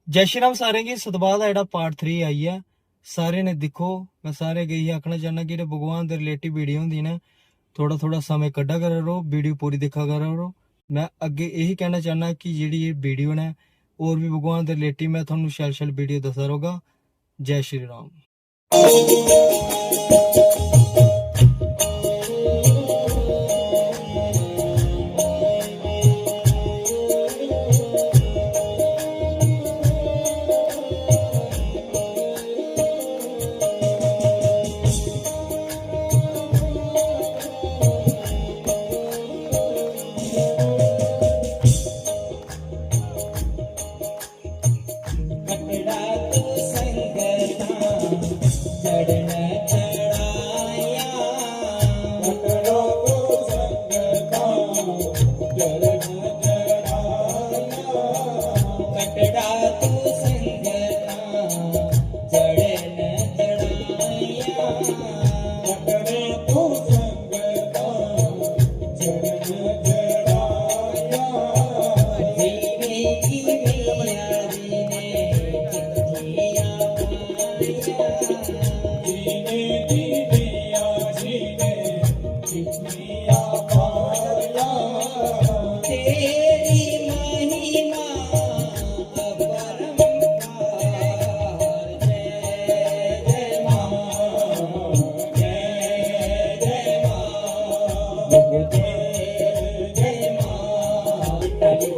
जय श्री राम सारे गी। सतपाल दा जेह्ड़ा पार्ट 3 आई है, सारे ने दिक्खो। मैं सारे गी आखना चाहना कि भगवान दे रिलेटिव वीडियो होंदी ना, थोड़ा थोड़ा समय कड्ढा करा करो, वीडियो पूरी दिक्खा करा करो। मैं अग्गे यही कहना चाहना कि जेह्ड़ी ये वीडियो ने और भी भगवान दे रिलेटिव मैं थुहानू शैल शैल वीडियो दस्सदा रौह्गा। जय श्री राम।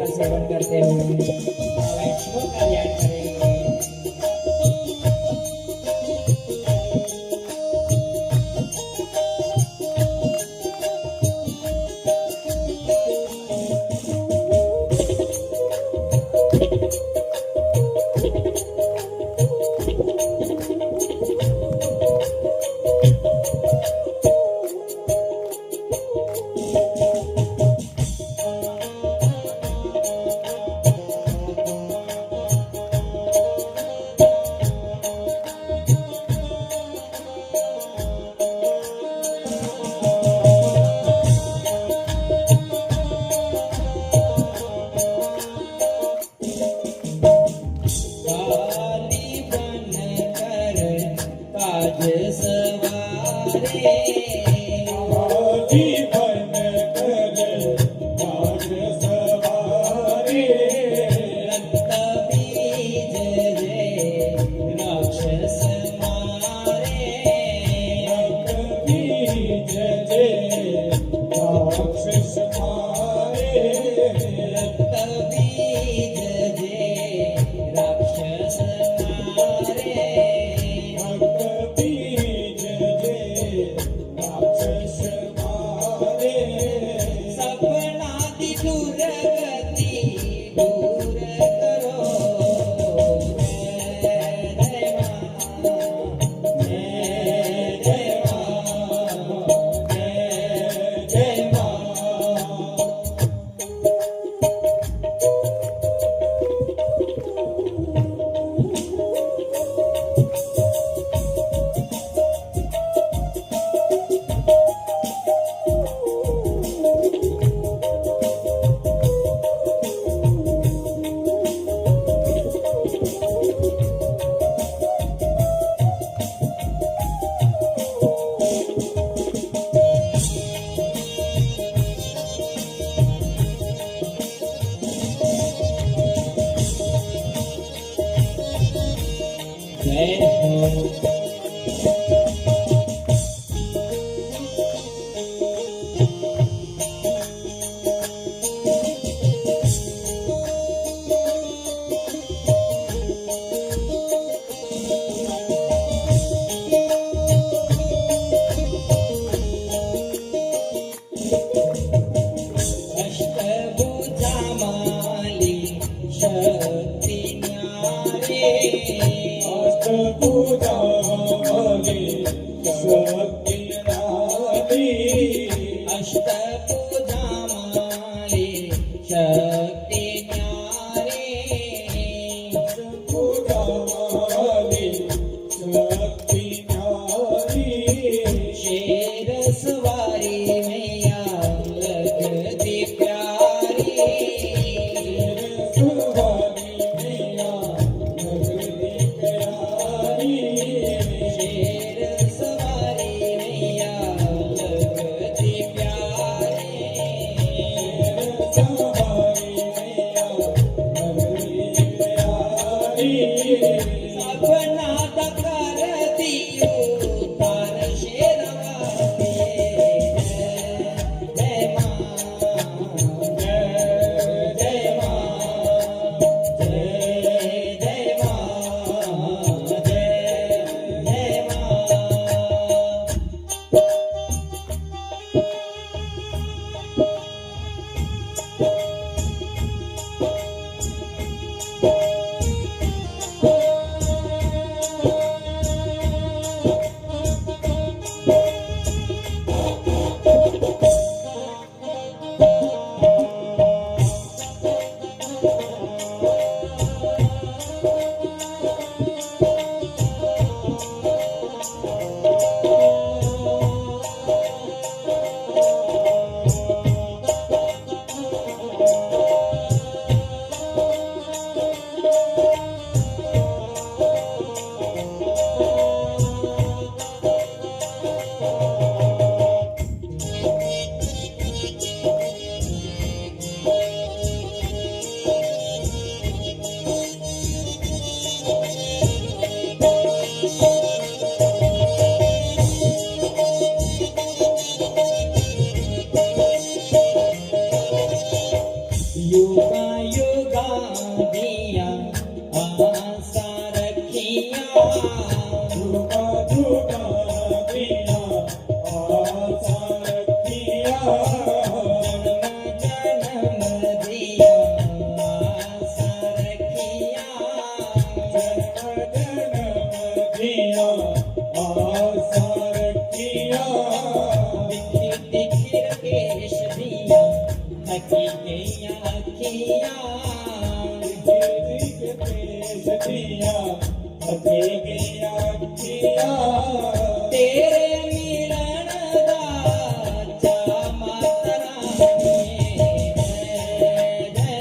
सेवन करते हुए वैष्णो कल्याण करेंगे। Puja तेरे मिलन दा चा माता रानी जय जय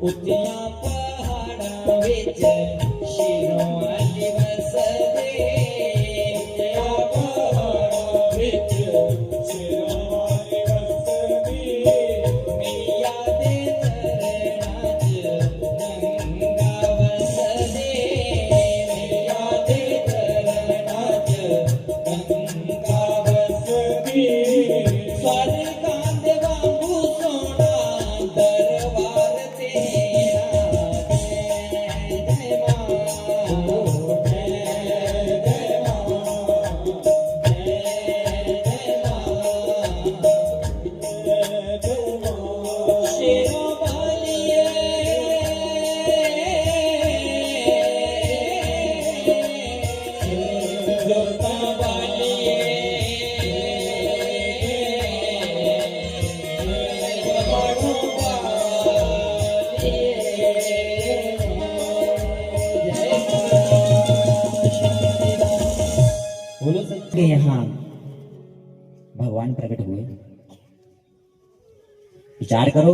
ਉੱਚੀਆਂ ਪਹਾੜਾਂ ਵਿੱਚ ਸ਼ੇਰਾਂ ਵਾਲੀ ਵਸਦੇ ਉੱਚੀਆਂ ਪਹਾੜਾਂ ਵਿੱਚ ਸ਼ੇਰਾਂ ਵਾਲੀ ਵਸਦੀ ਮੀਆਂ ਦੇ ਚਰਨਾਂ 'ਚ ਗੰਗਾ ਵਸਦੇ ਮੀਆਂ ਦੇ ਚਰਨਾਂ 'ਚ ਗੰਗਾ ਵਸਦੀ ਸਵਰਗਾਂ ਦੇ ਵਾਂਗੂ ਸੋਹਣਾ ਦਰਬਾਰ बोलो सकते यहाँ भगवान प्रकट हुए। विचार करो,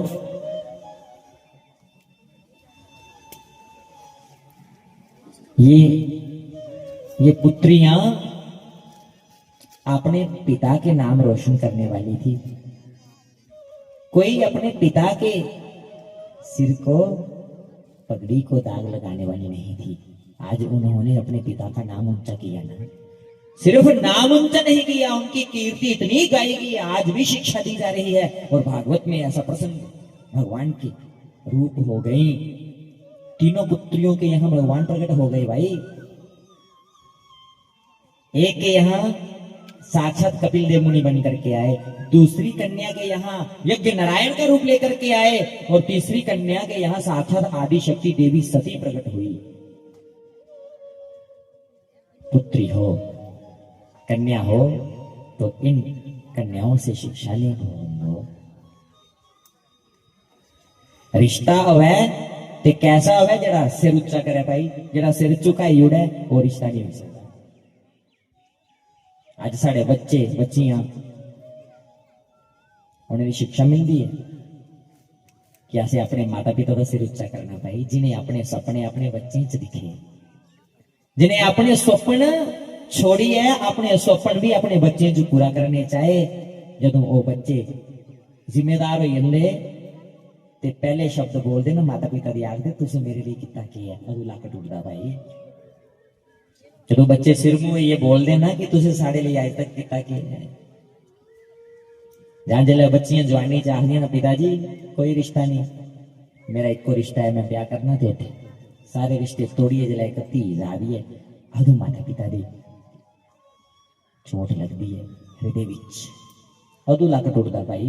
ये पुत्रियां अपने पिता के नाम रोशन करने वाली थी। कोई अपने पिता के सिर को पगड़ी को दाग लगाने वाली नहीं थी। आज उन्होंने अपने पिता का नाम ऊंचा किया ना, सिर्फ नाम ऊंचा नहीं किया, उनकी कीर्ति इतनी गाई गई, आज भी शिक्षा दी जा रही है। और भागवत में ऐसा प्रसंग भगवान के रूप हो गई, तीनों पुत्रियों के यहाँ भगवान प्रकट हो गए भाई। एक के यहाँ साक्षात कपिल देव मुनि बन करके आए, दूसरी कन्या के यहाँ यज्ञ नारायण का रूप लेकर के आए, और तीसरी कन्या के यहाँ साक्षात आदि शक्ति देवी सती प्रकट हुई। पुत्री हो, कन्या हो, तो इन कन्याओं से शिक्षा ले लो। रिश्ता होवे ते कैसा होवे, जरा सिर उच्चा करे भाई, जरा सिर झुकाई उड़े, वो रिश्ता नहीं हो सकता। आज साढ़े बच्चे बच्चियां उन्हें शिक्षा मिलती है कि ऐसे अपने माता पिता का सिर उच्चा करना भाई, जिन्हें अपने सपने अपने बच्चे च दिखे, जिन्हें अपने स्वप्न छोड़ी है, अपने स्वप्न भी अपने बच्चे जो पूरा करने चाहे। जदों वो बच्चे जिम्मेदार हो जाते ते पहले शब्द बोलते ना माता पिता दी आखदे तुसीं मेरे लिए कितना किया, अदू लक टुटदा भाई। जदों बच्चे सिर मुंह ये बोलते ना कि तुसीं साडे लिए अज तक कितना किया है, जां जिल्ले बच्चियां जवानी च आखदियां ना पिताजी कोई रिश्ता नहीं, मेरा इक्को रिश्ता है, मैं ब्याह करना ते सारे रिश्ते तोड़िए, जिल्ले एक धीज आ रही है, अदू माता पिता दी चोट लगती है हृदय विच, अदू लक टुटदा भाई।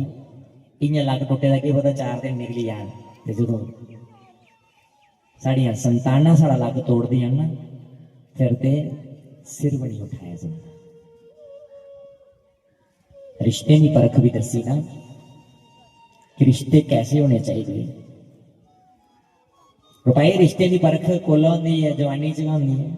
इयां लक टुटे दा की पता 4 दिन निकली जान, ते जदों साड़ियां संतानां साड़ा लक तोड़दियां ना, फिर ते सिर बनी उठाया जांदा। रिश्ते की परख भी दसी ना कि रिश्ते कैसे होने चाहिए। भाई रिश्ते की परख कोला होंदी है, जवानी च होंदी है।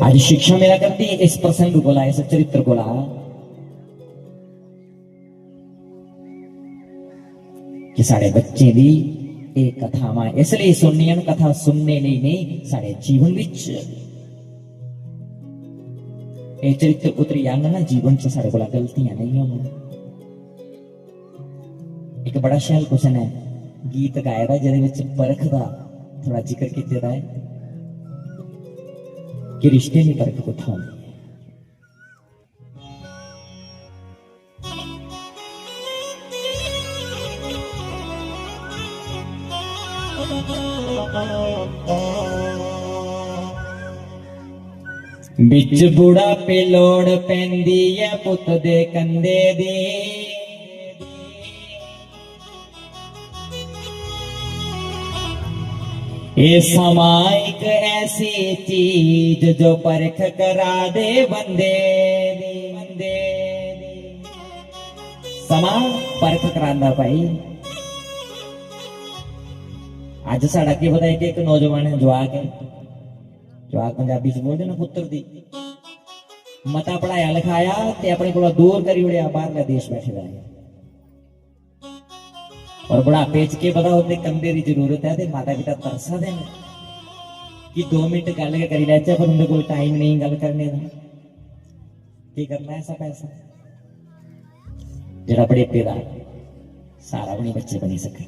आज शिक्षा मेरा करती है इस प्रसंग को, इस चरित्र को, कि साढ़े बच्चे भी एक कथावां इसलिए सुननियां, कथा सुनने लिए नहीं, साढ़े जीवन विच ये चरित्र उतरी जान ना, जीवन च साढ़े कोल गलतियां नहीं होंगी। एक बड़ा शैल क्वेश्चन है, गीत गाया था जिहदे विच परख दा थोड़ा जिक्र किया है कि रिश्ते की परख कुत्थों होंदी है। बिच बुढ़ापे लोड़ पैंदी है पुत दे कंधे दी, ये समा एक ऐसी चीज जो परख करा दे बंदे दी, बंदे दी। समा परख करांदा भाई। अज साडा की पता एक नौजवान है जवाक पंजाबी च बोलते ना पुत्र दी मता पढ़ाया लिखाया ते अपने को दूर करी उड़िया बाहरले देश बैठे रहे और बुढ़ापे च के पता होते कंधे की जरूरत है ते माता पिता तरसा दे कि 2 मिनट गल करी लैचे पर उनके कोल टाइम नहीं गल करने का की करना ऐसा पैसा जरा बुढ़ेपे का सारा अपने बच्चे बनी सके।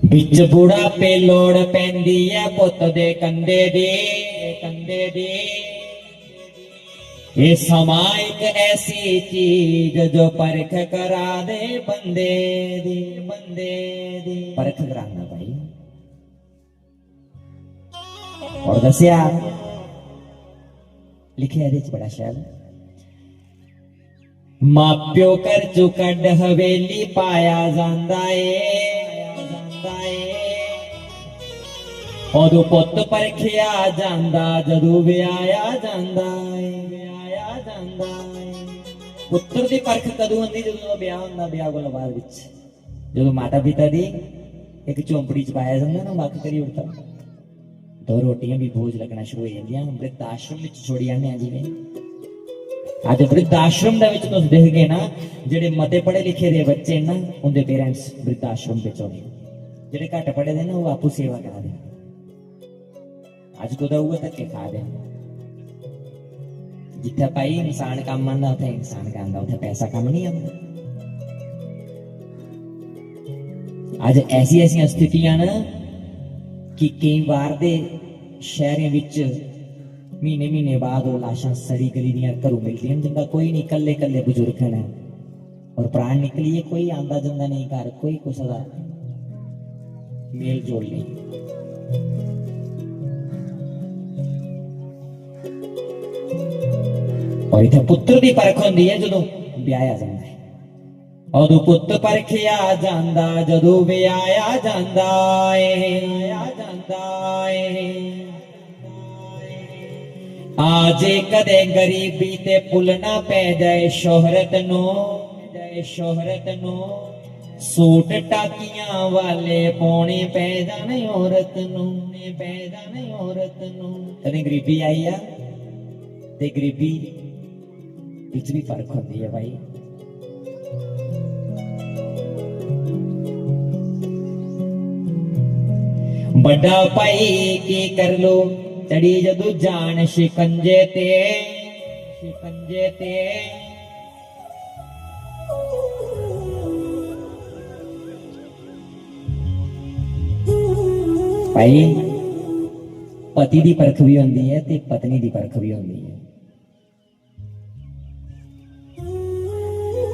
बिच बुढ़ापे लोड़ पैंदी है पुत दे कंधे दी, कंधे दी। ये समा एक ऐसी चीज जो परख करा दे बंदे दी, बंदे दी। परख कराना भाई। और दसिया लिखे ਇਹਦੇ ਚ बड़ा शैल माप्यो कर चुकड़ हवेली पाया जांदा ए उदों पुत परखिया जांदा जदों विआया जांदा विआया जांदा। पुत्र दी परख कदों हुंदी जदों विआह हुंदा विआह कोला बाद विच जदों माता पिता दी एक झोंपड़ी च पाया जांदा ना वक् करी उड़ता 2 रोटियां भी बोझ लगना शुरू हो जांदियां। वृद्ध आश्रम विच छोड़ी आने जिवें अज वृद्ध आश्रम दे विच तुस देखगे ना जेडे मते पढ़े लिखे दे बच्चे ना उनके पेरेंट्स वृद्ध आश्रम विच होने जेडे घट पढ़े दे ना वो आपू सेवा करा दे अज को हुआ धक्के खा दे जिथे भाई इंसान काम आंदा उथे इंसान का आंदा उथे पैसा काम नहीं आंदा। अज ऐसी ऐसी स्थितियां ना कि कई बार दे शहरों विच महीने महीने बाद वो लाशां सड़ी गली दियां घरों मिलदियां जिंदा कोई नहीं कल्ले कल्ले बुजुर्ग हैं और प्राण निकलिए कोई आंदा जंदा नहीं घर कोई कुछ दा मेल जोल नहीं। और इतने पुत्र की परख होंदी है जदों ब्याया जांदा है उदों पुत परखिया जांदा जदों ब्याया जांदा है। आजे कदे गरीबी ते पुल ना पै जाए शोहरत नो सूट टाकियां वाले पौने पै जाने औरत नो कदे गरीबी आई आ ते गरीबी विच भी फर्क होती है भाई। बड़ा भाई की कर लो चढ़ी जदू जान शिकंजे ते भाई पति की परख भी होती है ते पत्नी की परख भी होती है।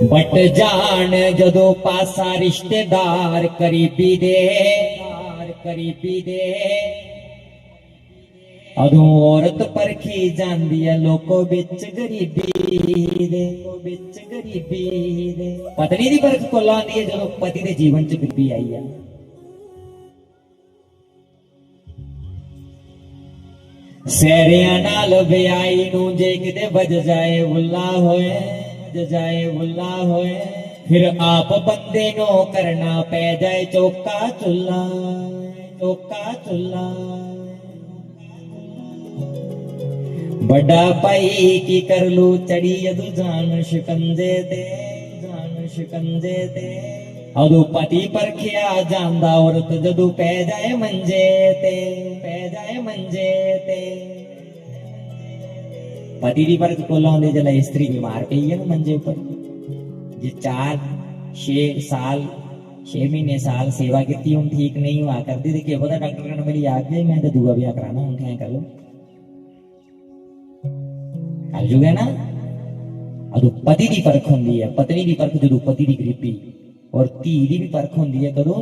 बट जान जदों पासा रिश्तेदार करीबी दे अदों औरत परखी जांदी है लोको बिच गरीबी दे पत्नी दी परख कोल आंदी है जदों पति दे जीवन च गरीबी आई है। सैरियां नाल विआई नूं जे किते बज जाए बुला होए फिर आप बंदे नो करना पै जाए चौका चुल्ला बड़ा भाई की कर लू चढ़ी यदू जान शिकंजे ते अदू पति परखिया जांदा औरत जदू पै जाए मंजे ते पति की परख कोला होंदी जला स्त्री बीमार पई है ना मंजे पर जे 4-6 साल 6 महीने साल सेवा की हूं ठीक नहीं हुआ करती थी क्या पता डॉक्टर कहना मेरी आ गई मैं तो दूआ ब्याह कराना हूं क्या कर लो कर जुगे ना। अदू पति की परख होंदी है पत्नी की परख जदू पति की गरीबी और धी की भी परख होंदी है कदों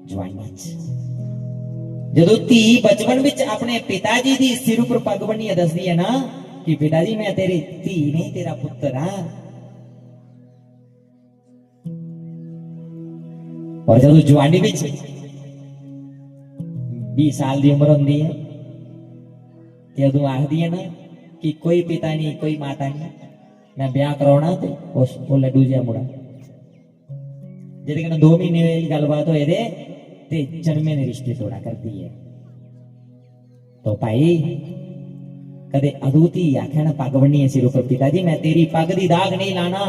जवानी जदों धी बचपन विच अपने पिताजी की सिर उपर पग बन्नी दसदी है ना कि पिताजी मैं तेरी धी नहीं तेरा पुत्र हाँ और जब जवानी में 20 साल की उम्र होंगी है जो आखदी है ना कि कोई पिता नहीं कोई माता नहीं, मैं ब्याह कराना ते वो लड्डू जिहा मुड़ा जिहदे कन्नै 2 महीने गलबात होए ते जन्मे ने रिश्ते तोड़ा करती है। तो भाई कदे अदूती आख्या ना पग बन्नी है सिर ऊपर, पिताजी मैं तेरी पग दी दाग नहीं लाना,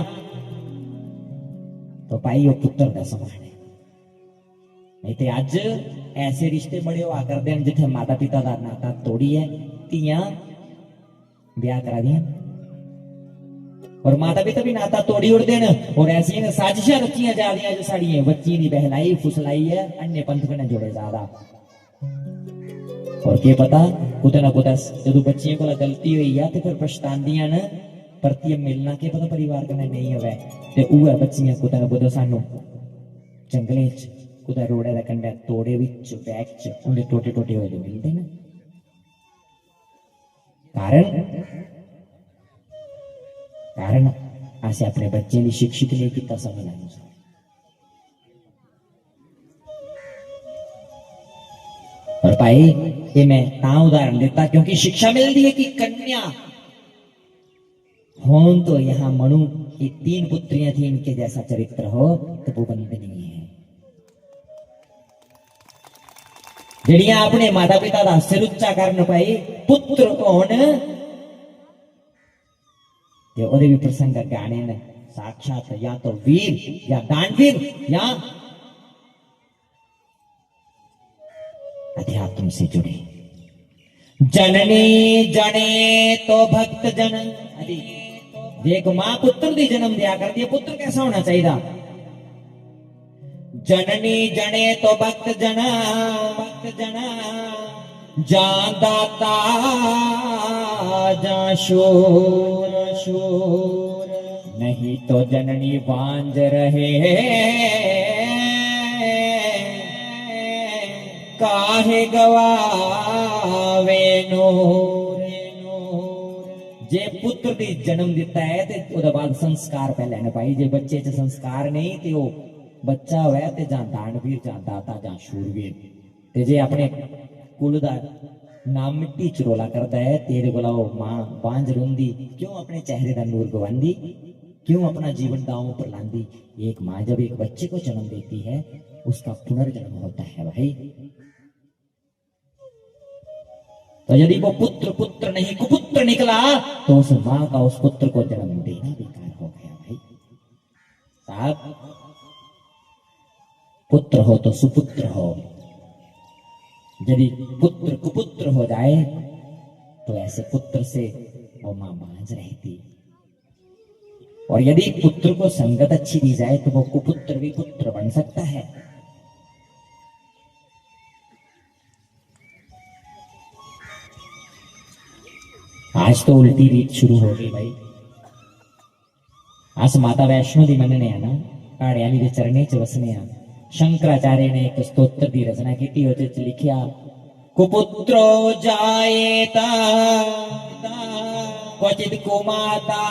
तो भाई वो पुत्र का समान है। नहीं तो अज ऐसे रिश्ते बड़े हुआ करते हैं जिथे माता पिता का नाता तोड़ी है, तियां ब्याह करा दिया और माता पिता भी नाता तोड़ी उड़ते हैं और ऐसी साजिशा रचिया जा रही जो साड़ी बच्ची नहीं बहलाई फुसलाई है अन्य पंथ कने जुड़े ज्यादा। और क्या पता कुछ ना कुछ जो बच्चियों को गलती हुई है तो फिर पछतांदियां न परती मिलना के पता परिवार कने नहीं होवे ते उह बच्चियां कुछ ना कुछ सानू जंगले च कुछ रोड़े दा कंडे तोड़े विच बैग च उन्हें टोटे टोटे होए मिलते ना। कारण ऐसे अपने बच्चे भी शिक्षित नहीं किया समझना। और भाई ये मैं उदाहरण देता क्योंकि शिक्षा मिलती है कि कन्या होन तो यहाँ मनु की 3 पुत्रियां थी, इनके जैसा चरित्र हो तो वो बनते नहीं है। जड़ियां अपने माता पिता का सिर उच्चा करने पाई पुत्र होन जो और भी प्रसंग गाने ने साक्षात या तो वीर या दानवीर या अध्यात्म से जुड़े। जननी जने तो भक्त जन, एक मां पुत्र दी जन्म दिया करती है, पुत्र कैसा होना चाहिए? जननी जने तो भक्त जना जान दाता जा शोर नहीं तो जननी बांझ रहे काहे गवावे नूर। जे पुत्र दी जन्म दिता है ते ओदा बाद संस्कार पहले न पाई, जे बच्चे च संस्कार नहीं ते ओ बच्चा होया ते जां दानवीर जां दाता जां शूरवीर। ते जे अपने कुल दा नाम मिट्टी च रोला करता है तेरे कोला ओ मां बांझ रोंदी क्यों अपने चेहरे दा नूर गवांदी, क्यों अपना जीवन दांव पर लांदी। एक मां जब एक बच्चे को जन्म देती है उसका पुनर्जन्म होता है भाई। तो यदि वो पुत्र नहीं कुपुत्र निकला तो उस मां का उस पुत्र को जन्म देना बेकार हो गया भाई साहब। पुत्र हो तो सुपुत्र हो, यदि पुत्र कुपुत्र हो जाए तो ऐसे पुत्र से वो मां बांझ रहती। और यदि पुत्र को संगत अच्छी दी जाए तो वो कुपुत्र भी पुत्र बन सकता है। आज तो उल्टी रीत शुरू हो गई भाई। आज माता वैष्णो दी मनने आ ना, काड़ियाली दे चरणे च वसने आ। शंकराचार्य ने एक स्तोत्र की रचना की, उसदे च लिखिया कुपुत्रो जायेता क्वचित कुमाता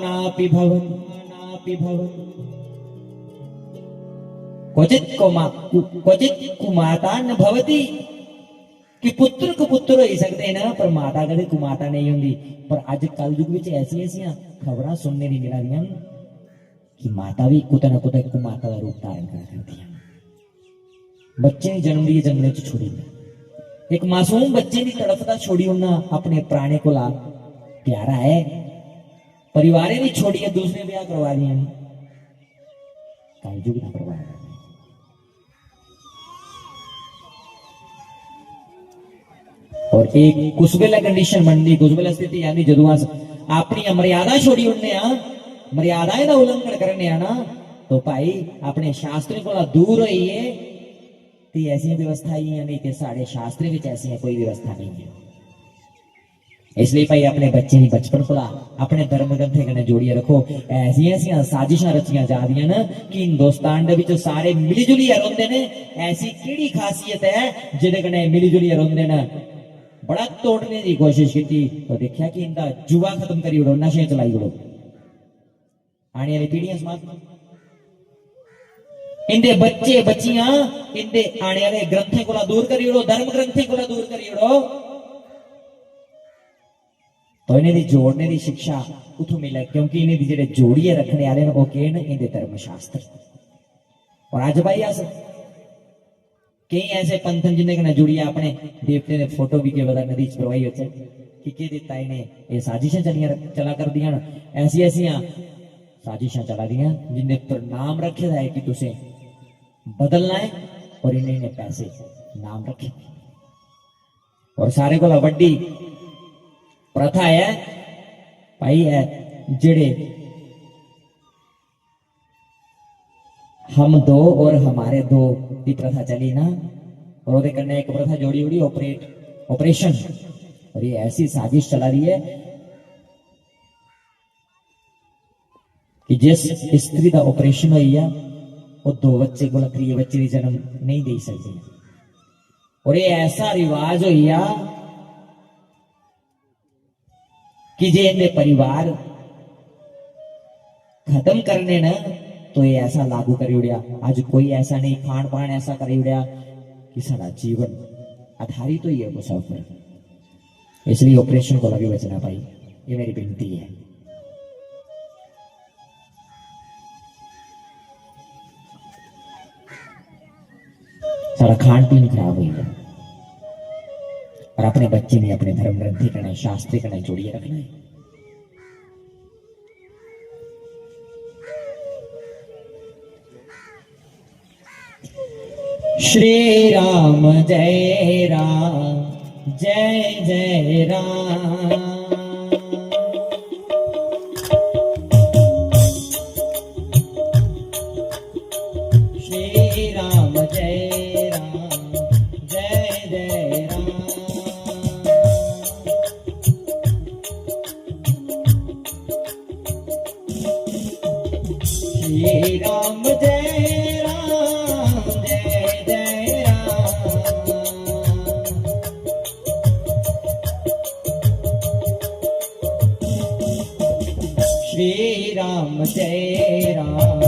नापि भवन क्वचित कुमाता न भवति। कि पुत्र कुपुत्र हो सकते हैं ना पर माता कदे कुमाता नहीं होंगी। पर अज कल युग में ऐसी खबर सुनने की मिला दी कि माता भी कुछ ना कुछ कुमाता का रूप धारण करती है। बच्चे ने जन्म दिए जंगले च छोड़ी, एक मासूम बच्चे की तड़फता छोड़ी उन्हें अपने प्राणे को ला प्यारा है, परिवार भी छोड़ी है, दूसरे ब्याह करवा दिया। कल युग का प्रभाव है। और एक कुछ वेला कंडीशन बनती, कुछ वेला स्थिति यानी जदों अपनी मर्यादा छोड़ी उन्हें मर्यादाएं का उल्लंघन करने आना तो भाई अपने शास्त्र को दूर होइए। ऐसी व्यवस्था ही नहीं तो साढ़े शास्त्र में ऐसी कोई व्यवस्था नहीं है। इसलिए भाई अपने बच्चे की बचपन को अपने धर्म ग्रंथे कने जोड़िए रखो। ऐसी साजिशा रचिया जा रही न कि हिंदुस्तान के सारे मिली जुलिए रोंदे ने। ऐसी केड़ी खासियत है जिहदे कने मिली जुलिए रोंदे न। बड़ा तोड़ने की कोशिश की तो देखा कि इनका जुआ खत्म करी उड़ो, नशे चलाई उड़ो, आने वाली पीढ़ियां समाप्त। इंदे बच्चे बच्चियां इंदे आने वाले ग्रंथें को दूर करी ओड़ो, धर्म ग्रंथें को दूर करी ओड़ो, तो इन्हें दी जोड़ने की शिक्षा उतो मिले, क्योंकि इन्हें दी जेडे जोड़िए रखने वाले वो के इंदे धर्म शास्त्र। और आज भाई अस कई ऐसे पंथन जिन्हें कने जुड़िया अपने देवते ने फोटो भी के बता नदी च प्रवाही होते कि के देता इन्हें ये साजिशें चला कर दिया, ऐसी ऐसिया साजिशें चला दिया जिन्हें पर नाम रखे है कि तुसे बदलना है, और इन्हें पैसे नाम रखे। और सारे को वड्डी प्रथा है भाई है जेड़े हम दो और हमारे दो की प्रथा चली ना, और वो करने एक प्रथा जोड़ी उड़ी ऑपरेशन, और ये ऐसी साजिश चला रही है कि जिस स्त्री का ऑपरेशन हुई है वो दो बच्चे को त्रीजे बच्चे की जन्म नहीं दे सकती। और ये ऐसा रिवाज हुई है कि जे इनके परिवार खत्म करने न तो ये ऐसा लागू कर उड़िया। आज कोई ऐसा नहीं, खान पान ऐसा कर उड़िया कि सारा जीवन आधारित तो ही है वो सब पर, इसलिए ऑपरेशन को भी बचना पाई। ये मेरी विनती है। सारा खान पीन खराब हुई है, और अपने बच्चे ने अपने धर्म ग्रंथी करना, शास्त्री करना जोड़िए रखना है। श्री राम जय राम जय जय राम, श्री राम जय राम जय जय राम, श्री राम जय राम जय जय राम, श्री राम जय राम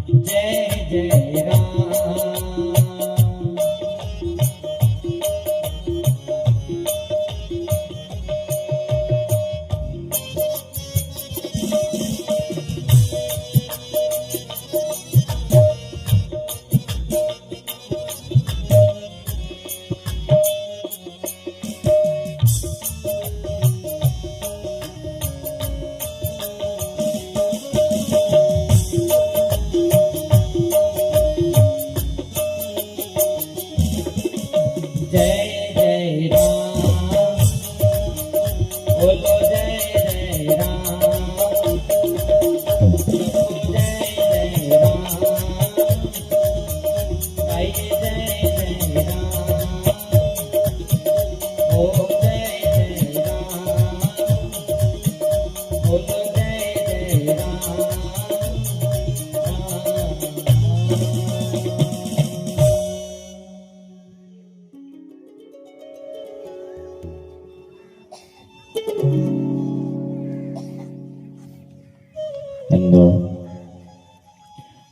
जय जय राम, जय जय राम, बोलो जय जय राम, जय जय राम, भाई जय जय राम, ओ जय जय राम, बोलो जय जय राम।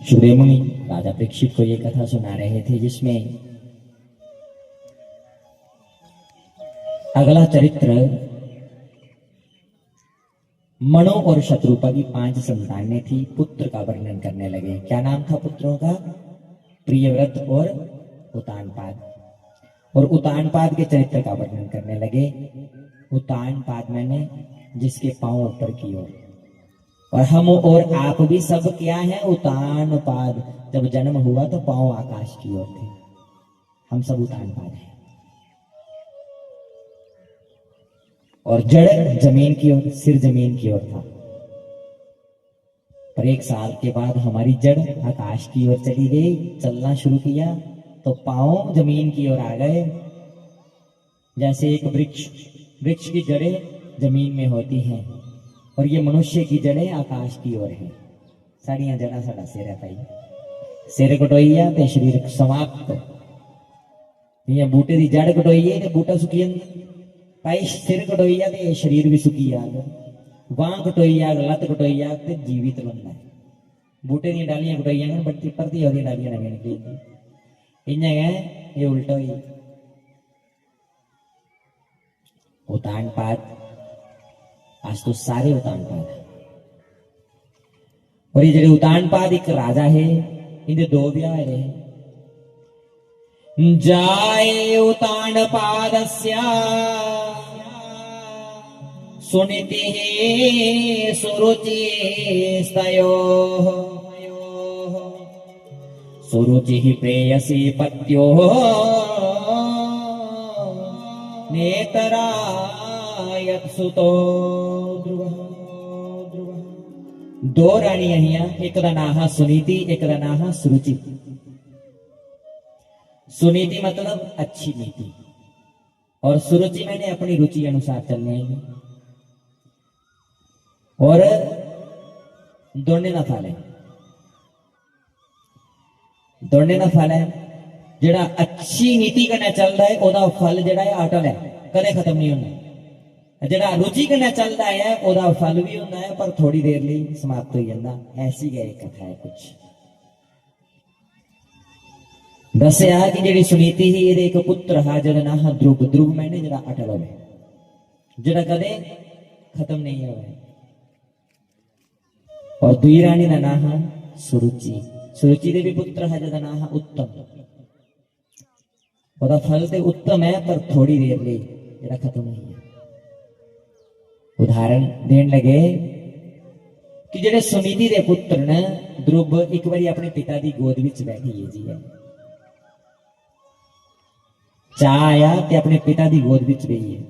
सुखदेव मुनि राजा परीक्षित को ये कथा सुना रहे थे, जिसमें अगला चरित्र मनो और शत्रुपा की 5 संतानें थी, पुत्र का वर्णन करने लगे। क्या नाम था पुत्रों का? प्रियव्रत और उतानपाद। और उतानपाद के चरित्र का वर्णन करने लगे। उतानपाद मैंने जिसके पांव ऊपर की ओर, और हम और आप भी सब क्या है उतानपाद। जब जन्म हुआ तो पांव आकाश की ओर थे, हम सब उतानपाद हैं। और जड़ जमीन की ओर, सिर जमीन की ओर था। पर 1 साल के बाद हमारी जड़ आकाश की ओर चली गई, चलना शुरू किया तो पांव जमीन की ओर आ गए। जैसे एक वृक्ष की जड़ें जमीन में होती हैं, और ये मनुष्य की जड़ें आकाश की ओर है। साड़ियां जड़ा साड़ा सिर है भाई, सिर कटोईया ते शरीर समाप्त। ये बूटे की जड़ कटोईए ते बूटा सुकी भाई, सिर कटोईया ते शरीर भी सुकी जाग, बांह कटोईया लत कटोईया ते जीवित बनना है। बूटे दी डालियां कटाइयां गए बट्टी परदी होदी डालियां नवी निकली इन्ने गए ये उल्टा ही उतान पाद आज तो सारे उतान पाद है और ये जेडे उतान पाद एक राजा है इनके दो ब्याह रहे जाए उतान पादस्या सुनीति सुरुचि स्तयोः सुरुचि प्रेयसी पत्यो नेतरायत सुतो ध्रुवः दो राणी अहियां एक दा नाम है सुनीति एक दा नाम है सुरुचि सुनीति मतलब अच्छी नीति और सुरुचि मैंने अपनी रुचि अनुसार चलने और दौड़ने ना फल है दौड़ने ना फल है जेड़ा अच्छी नीति कन्नै चलदा है ओदा फल जेड़ा है अटल है कदे खत्म नहीं होना जेड़ा रुचि कन्नै चलदा है ओदा फल भी होंदा है पर थोड़ी देर लिए समाप्त हो जांदा ऐसी गै एक कथा है कुछ दस्या कि जेड़ी सुनीति ही ਇਹਦੇ एक पुत्र हा जेदा नाम है ध्रुव ध्रुव मैंने जेड़ा अटल होवे जेड़ा कदे खत्म नहीं होवे और दुई रानी का नाम है सुरुचि सुरुचि दे भी पुत्र है जेदा नाम है उत्तम ओदा फल ते उत्तम है पर थोड़ी देर लिए जेड़ा खत्म नहीं है उदाहरण देन लगे कि जेड़े सुनीति दे पुत्र ने ध्रुव एक बारी अपने पिता की गोद विच बैठी है जी है चाह आया ते अपने पिता की गोद विच गई है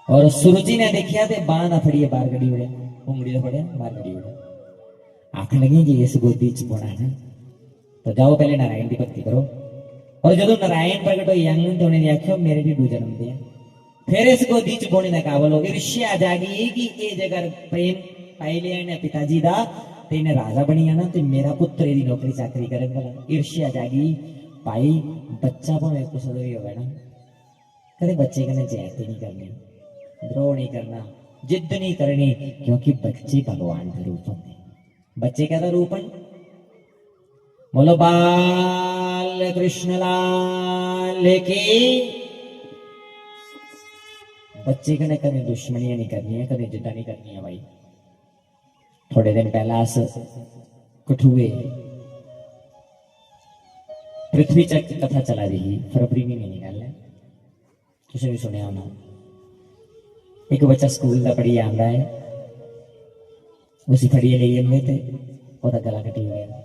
और सुरुचि ने देखिया ते बांह ना फड़िए बाहर कड़ी उड़े उंगली फड़े बाहर कड़ी उड़े आख लगी जी इस गोदी च बोना है तो जाओ पहले नारायण की भक्ति करो और जो नारायण प्रगट हो यंग तो उन्हें आख्यो मेरे भी दो जन्म दिया फिर इस गोदी च बोने का काबल हो ईर्ष्या जागी कि ये जगह प्रेम पाई लिया इन्हें पिताजी का ते इन्हें राजा बनी है ना तो मेरा पुत्र यदि नौकरी चाकरी करे भला ईर्ष्या जागी भाई बच्चा भावे कुछ भी होगा ना कदे बच्चे कने ज्यादती नहीं करनी द्रोह नहीं करना जिद नहीं करनी क्योंकि बच्चे भगवान का रूप होंगे बच्चे क्या रूप है बोलो बाल कृष्ण लाल की बच्चे कने कभी दुश्मनियां नहीं करनी है कभी जिद्दा नहीं करनी है भाई थोड़े दिन पहला अस कठुए पृथ्वी चक कथा चला रही फरवरी महीने की गल है तुझे भी सुनिया होना एक बच्चा स्कूल का पढ़ी आंदा है उसी फड़िए ले जंदे ते ओदा गला कटी गया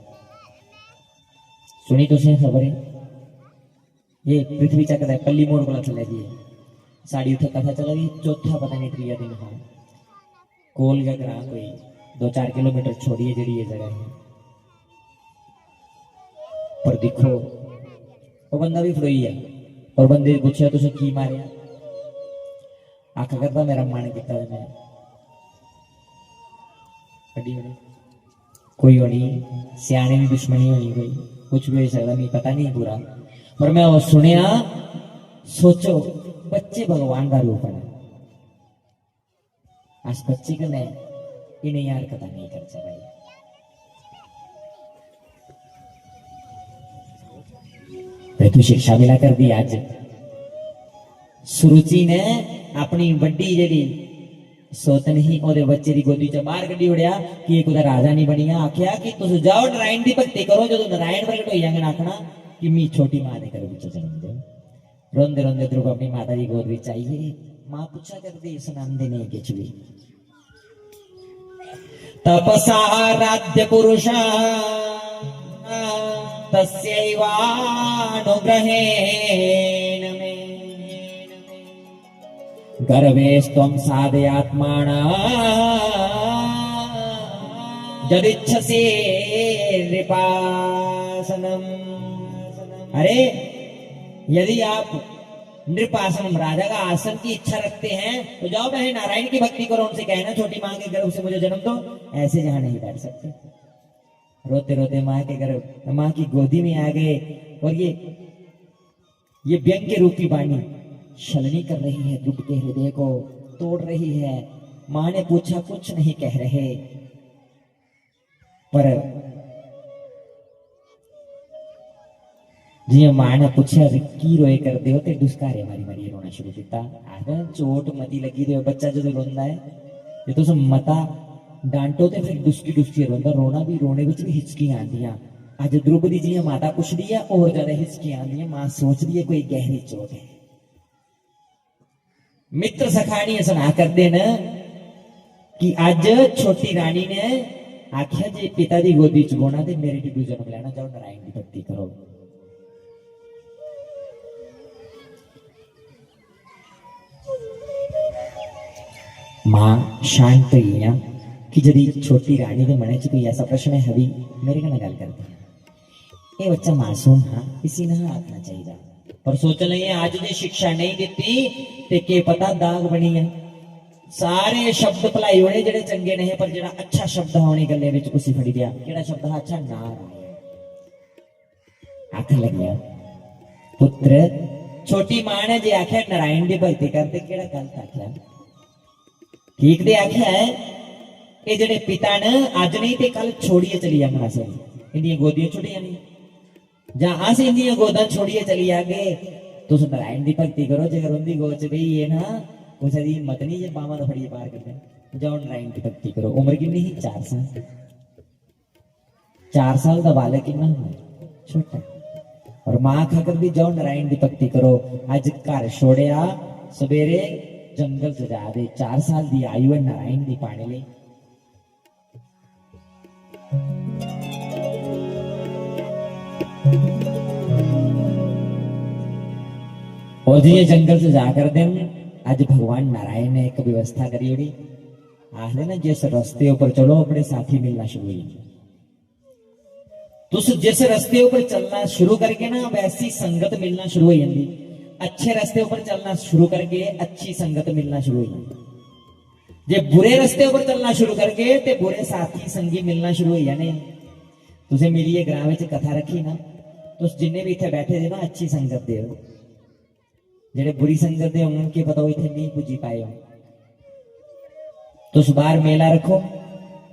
सुनी तुसें खबर है ये पृथ्वी चक दा पल्ली मोड़ कोला चले जी साड़ी उत्थे कथा चला रही चौथा पता नहीं त्रिया दिन हाँ कोल का ग्रां कोई 2-4 किलोमीटर छोड़िए जड़ी ये जगह है पर देखो वो बंदा भी फड़ोई है और बंदे पूछा तुझे की मारिया आख करता मेरा मन किता मैं कोई होनी सियाने भी दुश्मनी होनी कोई कुछ भी हो सकता नहीं पता नहीं पूरा पर मैं वो सुनिया सोचो बच्चे भगवान का रूप है आज बच्चे को मैं इन्हें यार कथा नहीं कर सकता भाई तू शिक्षा मिला कर दी आज सुरुचि ने अपनी बड़ी जेडी सोतन ही ओदे बच्चे दी गोदी च बाहर कड्डी उड़िया कि एक उदा राजा नहीं बनिया आख्या कि तुस जाओ नारायण दी भक्ति करो जो नारायण प्रगट हो जाएंगे आखना कि मी छोटी मां दे घर विच जन्म दे रोंदे रोंदे ध्रुव अपनी माता दी गोद विच आईए मां पूछा करदी सुनांदे नहीं किछ भी तपसा राध्य पुरुषा तस्यैवानुग्रहेण मे गर्भेस्त्वं साधयात्माना यदिच्छसे नृपासनम अरे यदि आप नृपासनम राजा का आसन की इच्छा रखते हैं तो जाओ बहन नारायण की भक्ति करो उनसे कहना छोटी मां के गर्भ से मुझे जन्म दो ऐसे जहां नहीं बैठ सकते रोते रोते माँ के गर्भ माँ की गोदी में आ गए और ये व्यंग्य रूपी वाणी छलनी कर रही है ध्रुव के हृदय को तोड़ रही है माँ ने पूछा कुछ नहीं कह रहे पर जियां मां ने पूछा की रोए करदे हो, ते दुस्कारे मारी मारी रोना शुरू किया। आखदा चोट मती लगी ते बच्चा जो रोंदा है, जे तुस मता डांटो ते फिर दुस्की दुस्की रोंदा, रोना भी रोने विच भी हिचकियां आंदियां। अज ध्रुव दी जियां माता पुछदी है और ज्यादा हिचकियां आंदियां, मां सोचदी है कोई गहरी चोट है। मित्र सखानी सुना करदे न कि अज छोटी रानी ने आख्या जे पिता दी गोदी च बोना ते मेरे ढिड्डू जन्म लेना, जाओ नारायण दी भक्ति करो। मां शांत हुई कि जदी छोटी रानी के मन च कोई ऐसा प्रश्न है भी मेरे कन्नै गल करती है, ये बच्चा मासूम हाँ, इसी ना आखना चाहिए। पर सोच लइए आज जे शिक्षा नहीं दिती ते के पता दाग बनी है। सारे शब्द भलाई होने जेड़े चंगे नहीं, पर जेड़ा अच्छा शब्द होने गले विच उसी फड़ी दिया। केड़ा शब्द है अच्छा? नारायण। आख लगिया पुत्र, छोटी मां ने जे आख्या नारायण दी भक्ति करते, केड़ा गलत आख्या? ठीक दे आख्या है। ये जेडे पिता ने अज नहीं ते कल छोड़िए चली जाना, से इंदियां गोदियां छुड़ियां नहीं, जां अस इंदियां गोदां छोड़िए चली आगे। तुस नारायण दी भक्ति करो, जेकर उनकी गोद च बही है ना, कुछ दी हिम्मत नहीं जे बावां दा फड़िए पार करदे, जाओ नारायण दी भक्ति करो। उम्र कितनी ही? 4 साल। 4 साल का बालक कितना है? छोटा। और मां आखा करदी जाओ नारायण दी भक्ति करो। अज घर छोड़िया, सवेरे जंगल च जा दे। 4 साल की आयु है नारायण दी पाने ले। और जी जंगल से जाकर दिन आज भगवान नारायण ने एक व्यवस्था करी होगी। आखते ना जिस रस्ते ऊपर चलो अपने साथी मिलना शुरू हुई। तुस जिस रस्ते ऊपर चलना शुरू करके ना वैसी संगत मिलना शुरू हो जाती। अच्छे रस्ते ऊपर चलना शुरू करके अच्छी संगत मिलना शुरू हो जाती। जे बुरे रस्ते ऊपर चलना शुरू करके ते बुरे साथी संगी मिलना शुरू हो जाने। तुझे मेरी ग्रां में कथा रखी ना, तुस जिन्ने भी इतने बैठे थे ना अच्छी संगत दे, जेडे बुरी संगत दे उनके पता वो इतने नहीं पुजी पाए हो। तुस बाहर मेला रखो,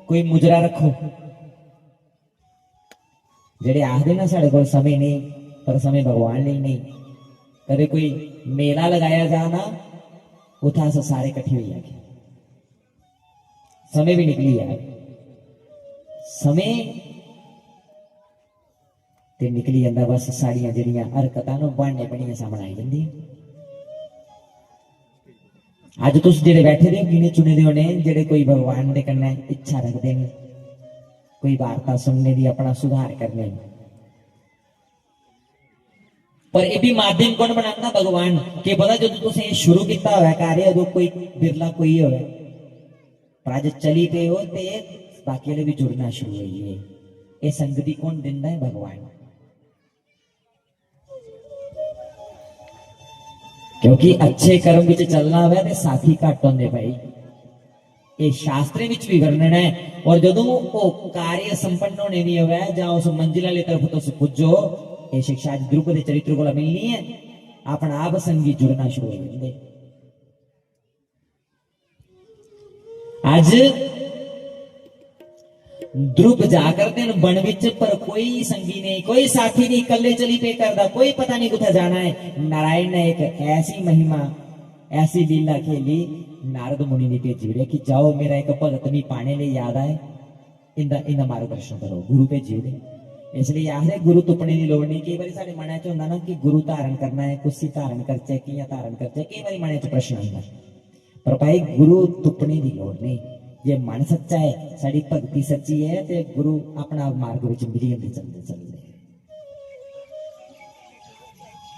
कोई मुजरा रखो, जेडे आखदे ना साढ़े को समय नहीं, पर समय भगवान ने नहीं। कदे कोई मेला लगाया जाना, उठा से सारे इकट्ठे हो जाके समय भी निकली है। समय ते निकली जाता, बस साड़ियां जड़ियां हरकतां नो बहाने बनियां सामने आई जांदी। अज तुस जेडे बैठे दे गिने चुने दे होने, जेडे कोई भगवान दे कन्नै इच्छा रखदे ने, कोई वार्ता सुनने दी, अपना सुधार करने। पर ये भी माध्यम कौन बनाता? भगवान। के पता जो तुसें शुरू किया हुआ कार्य उदों कोई बिरला कोई होवे, पर अज चली पे हो ते बाकी वाले भी जुड़ना शुरू होइए। ये संगति कौन दिंदा है? भगवान। क्योंकि अच्छे कर्म विच चलना हुआ तो साथी घट होंदे भाई, ये शास्त्रे विच भी वर्णन है। और जदों वो कार्य संपन्न होने नहीं हुआ जां उस मंजिल वाली तरफ तुस पुजो, ये शिक्षा अज ध्रुव के चरित्र को मिलनी है। अपना आप संगी जुड़ना शुरू हो जाते। अज ध्रुव जाकर दिन बन विच, पर कोई संगी नहीं, कोई साथी नहीं, कल्ले चली पे करदा, कोई पता नहीं कुछ जाना है। नारायण ने एक ऐसी महिमा, ऐसी लीला खेली, नारद मुनि ने भेजी कि जाओ मेरा एक भगत भी पाने ले याद आए, इनका मार्गदर्शन करो। गुरु भेजी उन्हें, इसलिए आखिर गुरु तुपने की लोड़ नहीं। कई बार साढ़े मन च होंदा ना कि गुरु धारण करना है, कुछ धारण करचे कि धारण करचे, कई बार मन च प्रश्न आता। पर भाई गुरु तुपने की लोड़ नहीं। जे मन सच्चा है, साड़ी भक्ति सच्ची है, तो गुरु अपना मार्ग विच मिली जांदे चलते चलते।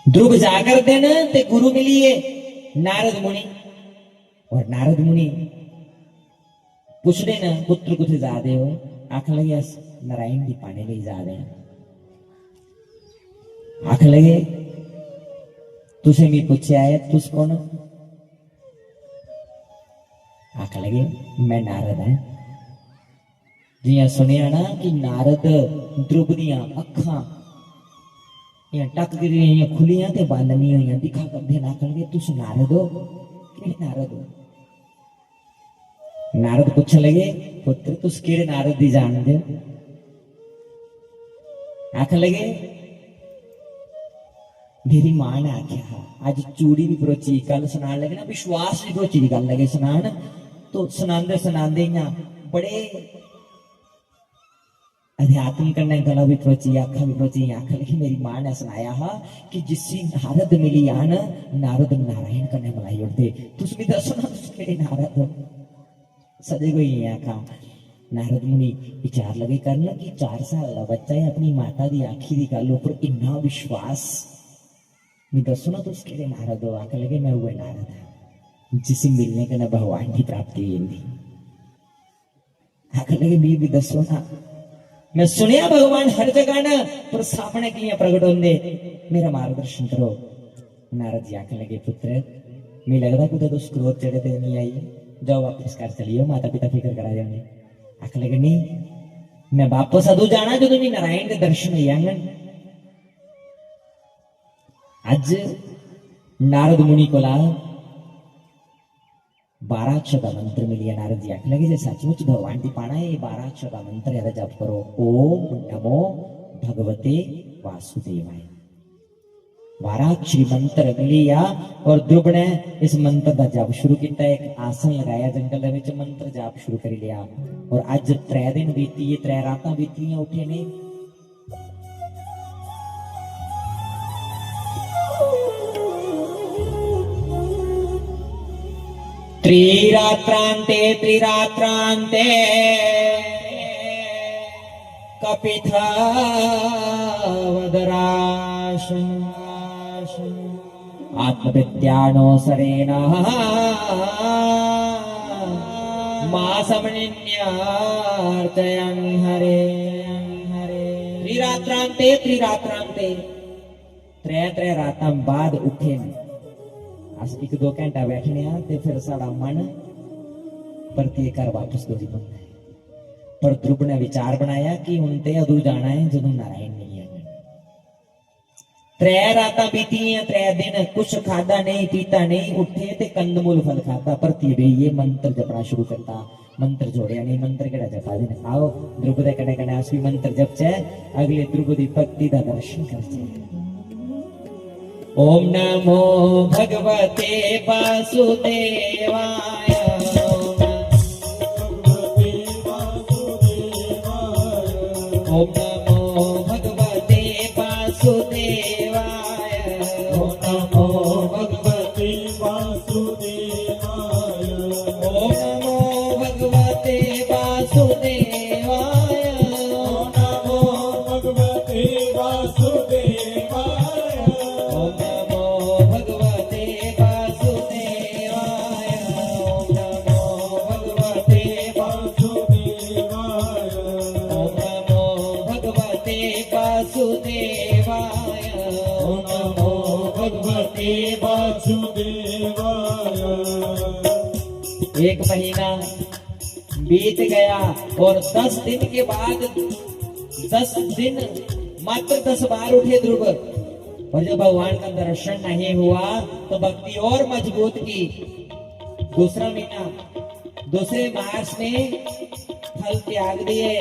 ध्रुव जागर दिन ते गुरु मिलिए नारद मुनि। और नारद मुनि पुछदे न पुत्र कुछ जा दे हो? आख लगे अस नारायण दी पाने ले जा रहे हैं। आख लगे तुसे भी पूछा है, तुस कौन? आख लगे मैं नारद है। जियां सुनिया ना कि नारद ध्रुव दियां अखां टक गिरी खुलियां ते बंद नहीं हुई, दिखा करदे ना। आख लगे तुस नारद हो? कि नारद हो? नारद पूछन लगे पुत्र तुस केड़े नारद दी जानदे हो? आख लगे मेरी मां ने आख्या अज चूड़ी भी परोची गल सुनान लगे ना विश्वास भी परोची की गल लगे सुनान तो सुनांदे सुनांदे इयां बड़े अध्यात्म करने गला भी परोची आखा भी परोची आख लगी मेरी मां ने सुनाया हा कि जिसी नारद मिली आन नारद नारायण कने मलाई उठते तुस भी दसो ना तुस केड़े नारद सजे कोई आखा नारद मुनि विचार लगे करना कि 4 साल का बच्चा है अपनी माता की आखी की गल उपर इन्ना विश्वास मैं दसो ना तुस केड़े नारद हो आख लगे मैं वो नारद है जिसे मिलने के ना भगवान की प्राप्ति होती आख लगे भी दसो ना मैं सुनिया भगवान हर जगह ना पर सामने किए प्रगट होंगे मेरा मार्गदर्शन करो नारद जी आख लगे पुत्र मैं लगता कुछ तो क्रोध चढ़े ते नहीं आई जाओ वापस घर चलियो माता पिता फिक्र करा जाने आख लगे नहीं मैं वापस अदू जाना जो तुम्हें नारायण के दर्शन हो जांगन अज नारद मुनि को 12 अक्षर का मंत्र मिलिया नारद जी आख लगे जे सचमुच भगवान की पाना है 12 अक्षर का मंत्र है जप करो ओम नमो भगवते वासुदेवाय 12 अक्षरी मंत्र मिलिया और ध्रुव ने इस मंत्र का जाप शुरू किया एक आसन लगाया जंगल में मंत्र जाप शुरू कर लिया और अज 3 दिन बीती 3 रात बीती उठे ने त्रिरात्रांते कपिथावदराश आत्मविद्यानो सरेण मासमनिन्यार्चयन् हरे त्रिरात्रांते 3 रातां बाद उठे अस 1-2 घंटा बैठने ते फिर साड़ा मन परती घर वापस दौड़ी पौंदा है पर ध्रुव ने विचार बनाया कि हुण ते अदू जाना है जदों नारायण नहीं है 3 रातां बीतियां 3 दिन कुछ खादा नहीं पीता नहीं उठे ते कंदमूल फल खाता परती बेहिए मंत्र जपना शुरू करता मंत्र जोड़िया नहीं मंत्र केड़ा जपा देने आओ ध्रुव दे कने कने अस भी मंत्र जपचे अगले ध्रुव दी भक्ति दा दर्शन करचे ओम नमो भगवते वासुदेवाय ओम नमो भगवते वासुदेवाय ओम नमो भगवते वासुदेवाय ओम नमो भगवते वासुदेवाय ओम नमो भगवते वासुदेवाय ओम नमो भगवते वासुदेवाय ओम नमो भगवते वासुदेवाय ओम नमो भगवते वासुदेवाय ओम नमो भगवते वासुदेवाय 1 महीना बीत गया और 10 दिन के बाद 10 दिन मात्र 10 बार उठे ध्रुव और जब भगवान का दर्शन नहीं हुआ तो भक्ति और मजबूत की दूसरा महीना दूसरे मास में फल त्याग दिए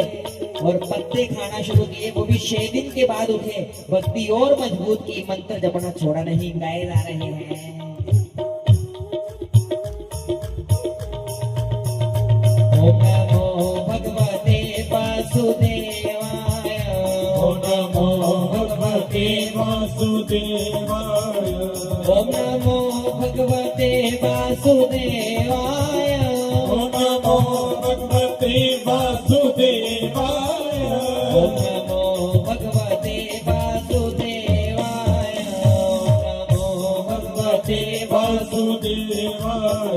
और पत्ते खाना शुरू किए वो भी 6 दिन के बाद उठे भक्ति और मजबूत की मंत्र जपना छोड़ा नहीं गाए जा रहे हैं ओम नमो भगवते वासुदेवाय ओम नमो भगवते वासुदेवाय ओम नमो भगवते वासुदेवाय ओम नमो भगवते वासुदेवाय ओम नमो भगवते वासुदेवाय ओम नमो भगवते वासुदेवाय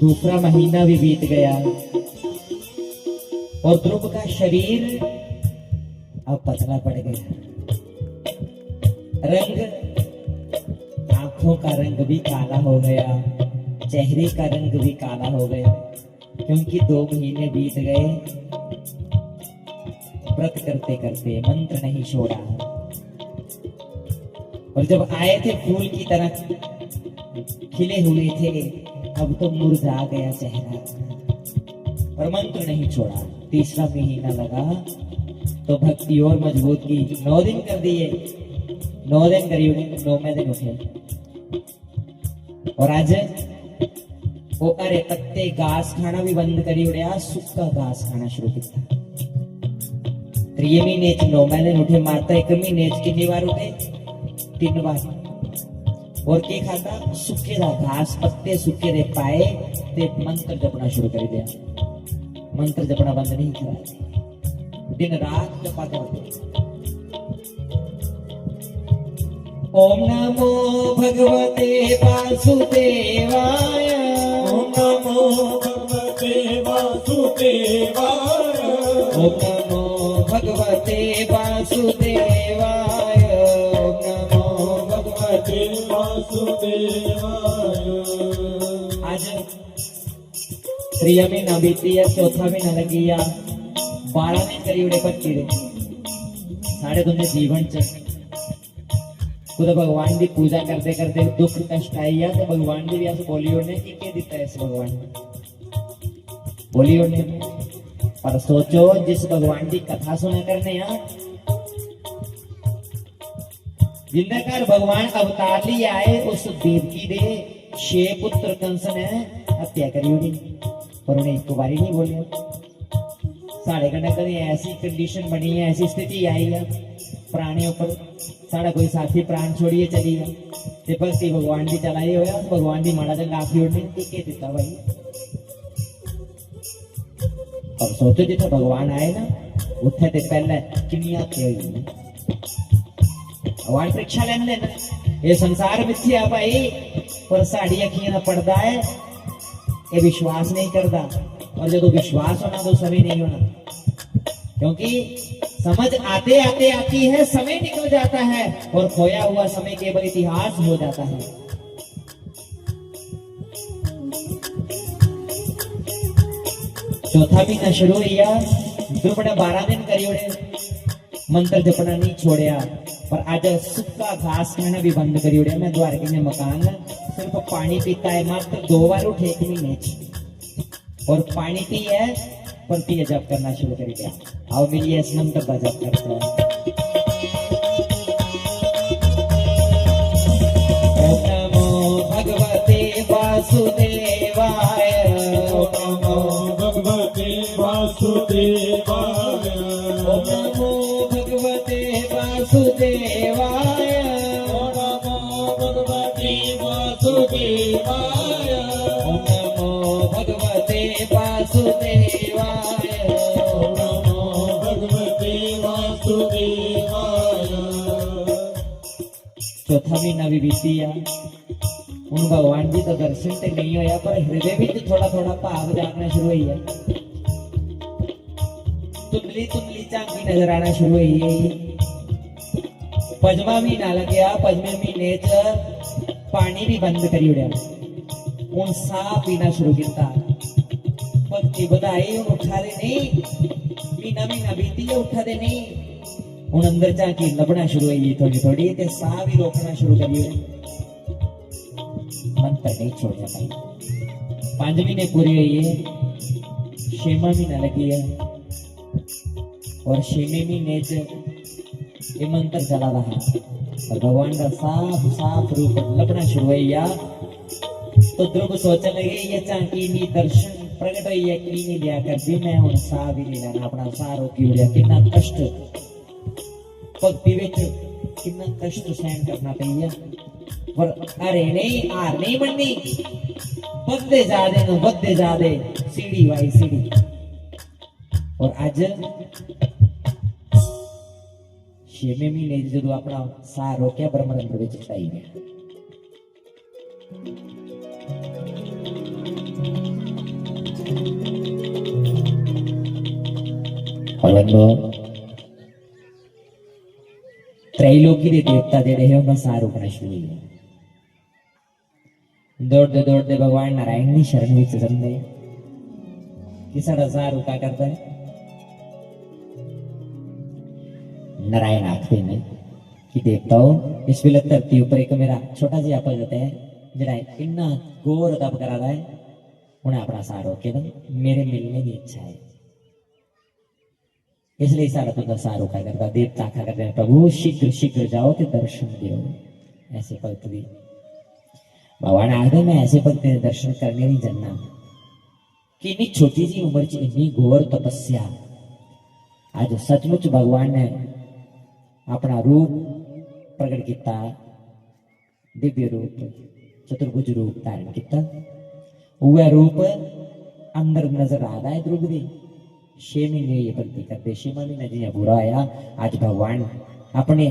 दूसरा महीना भी बीत गया और ध्रुव का शरीर अब पतला पड़ गया। रंग, आंखों का रंग भी काला हो गया, चेहरे का रंग भी काला हो गया, क्योंकि 2 महीने बीत गए व्रत करते करते, मंत्र नहीं छोड़ा। और जब आए थे फूल की तरह खिले हुए थे, अब तो मुरझा गया चेहरा, और मंत्र नहीं छोड़ा। तीसरा महीना लगा तो भक्ति और मजबूत की। 9 दिन कर दिए, 9 दिन करीब, 9वें दिन उठे और आज वो अरे पत्ते घास खाना भी बंद करी उड़िया, सूखा घास खाना शुरू किया। 3 महीने 9वें दिन उठे। माता 1 महीने कितनी बार उठे? 3 बार। और की खाता? सूखे दा घास, पत्ते सूखे दे पाए ते मंत्र जपना शुरू कर दिया। मंत्र जपना बंद नहीं करा, दिन रात जपा करते। ओम नमो भगवते वासुदेवाय, ओम नमो भगवते वासुदेवाय, ओम नमो भगवते वासुदेवाय, ओम नमो भगवते वासुदेवाय। आज 3 महीना बीती है, 4था महीना लगी या 12 दिन करी उड़े 25 साढ़े तुमने जीवन च खुद भगवान की पूजा करते करते दुख कष्ट आई है तो भगवान जी भी ऐसे बोली उड़ने की क्या दिता है इस भगवान बोली उड़ने में। पर सोचो जिस भगवान की कथा सुना करने यहाँ जिंदाकार भगवान अवतार लिए आए, उस देवकी दे 6 पुत्र कंस ने हत्या करी उड़ी, पर उन्हें एक बारी नहीं बोले। साढ़े कने कभी ऐसी कंडीशन बनी है, ऐसी स्थिति आई है प्राणियों पर, साढ़ा कोई साथी प्राण छोड़िए चली गया ते भक्ति भगवान की चलाई होया, भगवान की माड़ा चंगा आखी उड़ने के दिता भाई। और सोचो जिथे भगवान आए ना उथे ते पहले कितनी हत्या हुई। भगवान परीक्षा लेने देना, ये संसार मिथ्या भाई, पर साड़ी अखियां ना पड़दा है, ये विश्वास नहीं करता। और जब विश्वास होना तो समय नहीं होना, क्योंकि समझ आते आते आती है, समय निकल जाता है और खोया हुआ समय केवल इतिहास हो जाता है। चौथा महीना शुरू हुआ, ध्रुव ने 12 दिन करी उड़े, मंत्र जपना नहीं छोड़िया, पर आज सूखा घास खाना भी बंद करी उड़े। मैं द्वारके में मकान सिर्फ पानी पीता है, मात्र 2 बार उठे 1 महीने और पानी पी है, पर पिए जप करना शुरू कर दिया। आओ मिलिए इस मंत्र का जप करते हैं। ओम नमो भगवते वासुदेवाय, ओम नमो भगवते वासुदेवाय, ओम नमो भगवते वासुदेवाय, ओम नमो भगवते वासुदेवाय, ओम नमो भगवते वासुदेवाय, ओम नमो भगवते वासुदेवाय। चौथा महीना भी बीत गया, उन भगवान जी तो दर्शन तो नहीं होया, पर हृदय भी थोड़ा थोड़ा भाव जागना शुरू हुई है। तुमली तुमली झांकी नजर आना शुरू हुई है। 5वां महीना लग गया, 5वें महीने च पानी भी बंद करी उड़िया, उन साह पीना शुरू किया। भक्ति बधाई उन उठा दे नहीं, महीना महीना बीती है उठा दे नहीं, उन अंदर झांकी लभना शुरू हुई थोड़ी थोड़ी, ते साह भी रोकना शुरू करिए। मंत्र नहीं छोड़ना भाई। 5 महीने पूरे हुए, 6वां महीना लगी है और 6वें महीने ये मंत्र चला रहा और भगवान का साफ साफ रूप लभना शुरू हुआ। तो ध्रुव सोचने लगे ये झांकी नी दर्शन प्रगट हुई है कि नहीं लिया कर भी मैं हूं साह भी नहीं लेना, अपना साह रोकी उड़िया। कितना कष्ट भक्ति विच कितना कष्ट सहन करना पड़िया, पर अरे नहीं हार नहीं बननी, बदले जा दे सीढ़ी वाई सीढ़ी। और आज 6वें महीने जो अपना साह रोकिया ब्रह्मरंध्र विच चढ़ाई गया। और बंदो त्रैलोकी के देवता जेडे है उनका सार उठना शुरू हुआ। दौड़ते दौड़ते भगवान नारायण की शरण में चलते कि साड़ा सार उठा करता है। नारायण आखते हैं कि देवताओं इस वेले धरती ऊपर एक मेरा छोटा जिहा भगत है जरा इन्ना घोर तप करा है, उन्हें अपना सार रोके ना मेरे मिलने की इच्छा है, इसलिए सारा तुझा सार रोका करता। देवता आखा करते हैं प्रभु शीघ्र शीघ्र जाओ तो दर्शन दो ऐसे भक्त भी। भगवान आखते मैं ऐसे भक्त के दर्शन करने नहीं जाना कि इतनी छोटी सी उम्र च इतनी घोर तपस्या। आज सचमुच भगवान ने अपना रूप प्रकट किया, दिव्य रूप चतुर्भुज रूप धारण किया। वह रूप अंदर नजर आ रहा है द्रुपदी। 6 महीने ये भक्ति करते, 6 महीने जिया पूरा आया। आज भगवान अपने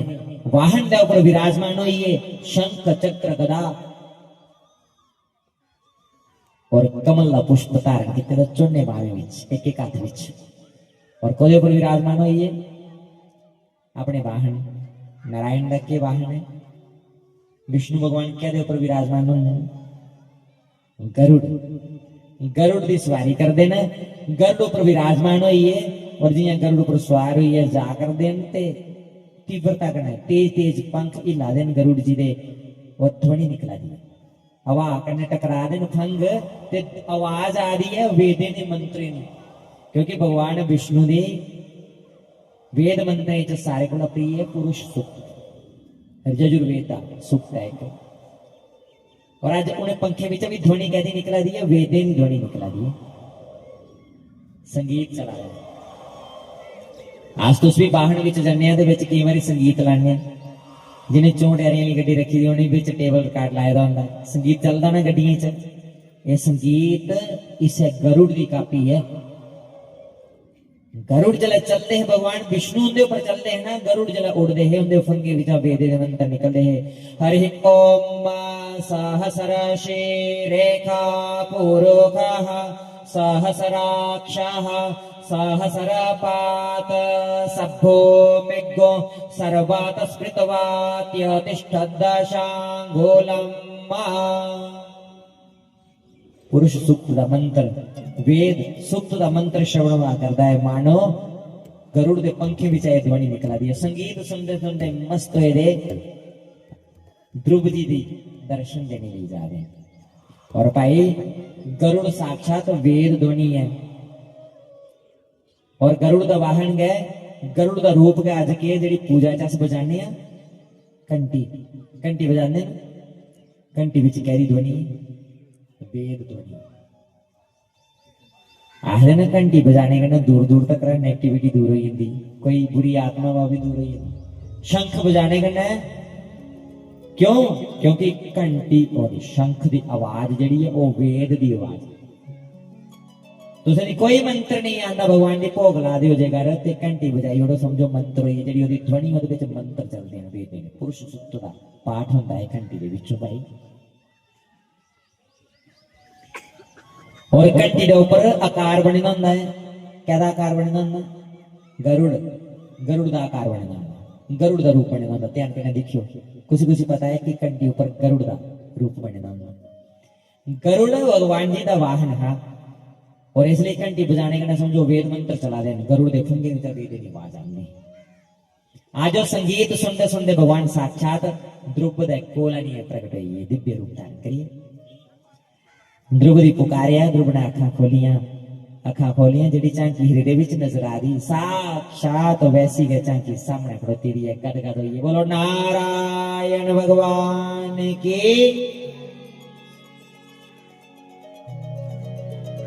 वाहन के ऊपर विराजमान हो, ये शंख चक्र गदा और कमल का पुष्प धारण किए चुने बावे एक एक हाथ विच। और कोदे ऊपर विराजमान हो, ये अपने वाहन नारायण का के वाहन है। विष्णु भगवान के ऊपर विराजमान हो गरुड़, गरुड़ की सवारी कर देना, गरुड़ पर विराजमान होइए और जियां गरुड़ पर सवार होइए जा कर देन ते तीव्रता करना तेज तेज पंख हिला देन गरुड़ जी दे और ध्वनि निकला दी हवा कने टकरा देन फंग ते आवाज आ रही है वेदे ने मंत्रे ने, क्योंकि भगवान विष्णु दे वेद मंत्र च सारे को प्रिय पुरुष सूक्त यजुर्वेद का सूक्त है। और आज उन्हें पंखे में भी ध्वनि कैसी निकला दी है, वेदे की ध्वनि निकला दी है। संगीत चला रहा है। आज तो भी वाहन विच जन्ने दे विच कई बार संगीत लाने, जिन्हें चौंटियारियां वाली गड्डी रखी दी उन्हें विच टेबल रिकॉर्ड लाया होंदा, संगीत चलदा ना गड्डियां च। ये संगीत इस गरुड़ की कापी है। गरुड़ जला चलते हैं भगवान विष्णु उनके ऊपर चलते हैं ना, गरुड़ जला उड़ते हैं उनके फंगे विच वेदे दे मंत्र निकलते हैं। हरि ओम सहस्र शीरेखा पुरुखः सहस्राक्षः सहस्रपात सभो मिग्गो सर्वात स्मृतवात्यतिष्ठदशांगुलम्। पुरुष सूक्त का मंत्र वेद सूक्त का मंत्र श्रवण करता है, मानो गरुड़ के पंखे भी चाहे ध्वनि निकला दी। संगीत सुनते सुनते मस्त हुए दे ध्रुव जी दी दर्शन देने लिए जा रहे हैं। और भाई गरुड़ साक्षात वेद ध्वनि है और गरुड़ का वाहन गए, गरुड़ का रूप गया अज के जी पूजा च बजाने घंटी, घंटी बजाने घंटी विच कैरी ध्वनि वेद ध्वनि। आखिर ना घंटी बजाने का दूर दूर तक नेगेटिविटी दूर हो जाती, कोई बुरी आत्मा वा भी दूर हो जाती। शंख बजाने का क्यों? क्योंकि घंटी और शंख की आवाज जी है वो वेद की आवाज। तुझे कोई मंत्र नहीं आता, भगवान की भोग ला दो जे घर ते घंटी बजाई ओड़ो, समझो मंत्र हुई जी ध्वनि वो मंत्र चलते हैं वेद में। पुरुष सूक्त का पाठ होता है घंटी के विचों भाई। और घंटी के ऊपर आकार बनना होता है, क्या आकार बनना होता? गरुड़, गरुड़ का आकार बनना होता, गरुड़ का रूप बनना होता। ध्यान करना देखियो, कुछ पता है कि घंटी ऊपर गरुड़ का रूप बनना होता। गरुड़ भगवान जी का वाहन है और इसलिए घंटी बजाने का समझो वेद मंत्र चला देना, गरुड़ देखेंगे वेद की आवाज आनी। आज संगीत सुनते सुनते भगवान साक्षात द्रुपद कोला नहीं प्रकट हुई है, दिव्य रूप धारण करिए। द्रुपदी पुकारिया, ध्रुव ने अखा खोलिया जी झांकी हृदय विच नजर आ रही साक्षात वैसी के झांकी सामने खड़ोती रही है। गदगद होइए, बोलो नारायण भगवान की।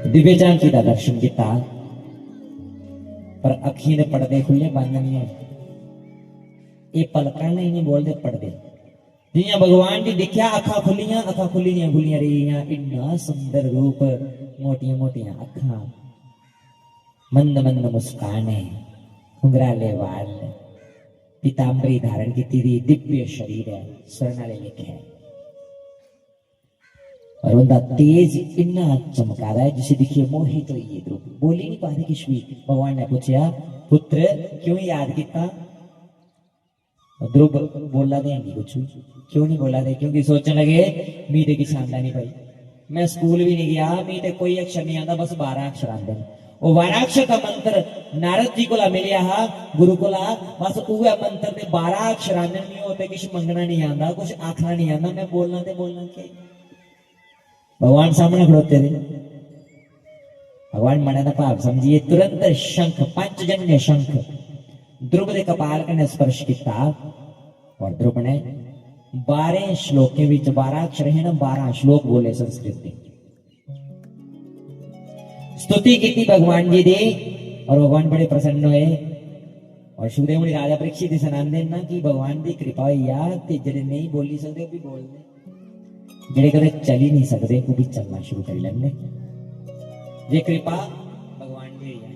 दिव्य झांकी का दर्शन किया पर अखी ने पड़दे खुले बंद नहीं है, ये पलकन नहीं बोलते पड़दे। जियां भगवान जी दिखा अखा खुलियां रही, इन्ना सुंदर रूप, मोटिया मोटिया अखा, मंद मंद मुस्कान है, घुंघराले वाल, पीतांबरी धारण की दिव्य शरीर है, स्वर्ण लिखे है। और उनका तेज इन्ना चमका रहा है जिसे दिखिए मोहित हुई ये ध्रुव बोली नहीं पा रही कुछ भी। भगवान ने पूछा पुत्र क्यों याद किया? ध्रुव बोला दे नहीं कुछ भी। क्यों नहीं बोला दे? क्योंकि सोचने लगे मीते की छांदा नहीं पाई, मैं स्कूल भी नहीं गया, मीते कोई अक्षर नहीं आता, बस 12 अक्षर आते हैं। वो 12 अक्षर का मंत्र नारद जी को मिलिया हा गुरु को बस उहे मंत्र के 12 अक्षर आने नहीं होते, कुछ मंगना नहीं आता, कुछ आखना नहीं आता, मैं बोलना के भगवान सामने खड़ोते थे। भगवान मने का भाव समझिए, तुरंत शंख पंचजन्य शंख ध्रुव के कपाल कने स्पर्श किया और ध्रुव ने 12 श्लोक के विच 12 अक्षर है ना 12 श्लोक बोले संस्कृत में। स्तुति की भगवान जी दी और भगवान बड़े प्रसन्न हुए। और सुखदेव मुनि राजा परीक्षित दी सुनांदे ना कि भगवान की कृपा हुई आ ते जेड़े नहीं बोली सकते भी बोल दे, जेड़े कदे चल ही नहीं सकते वो भी चलना शुरू कर लेंगे। ये कृपा भगवान की है।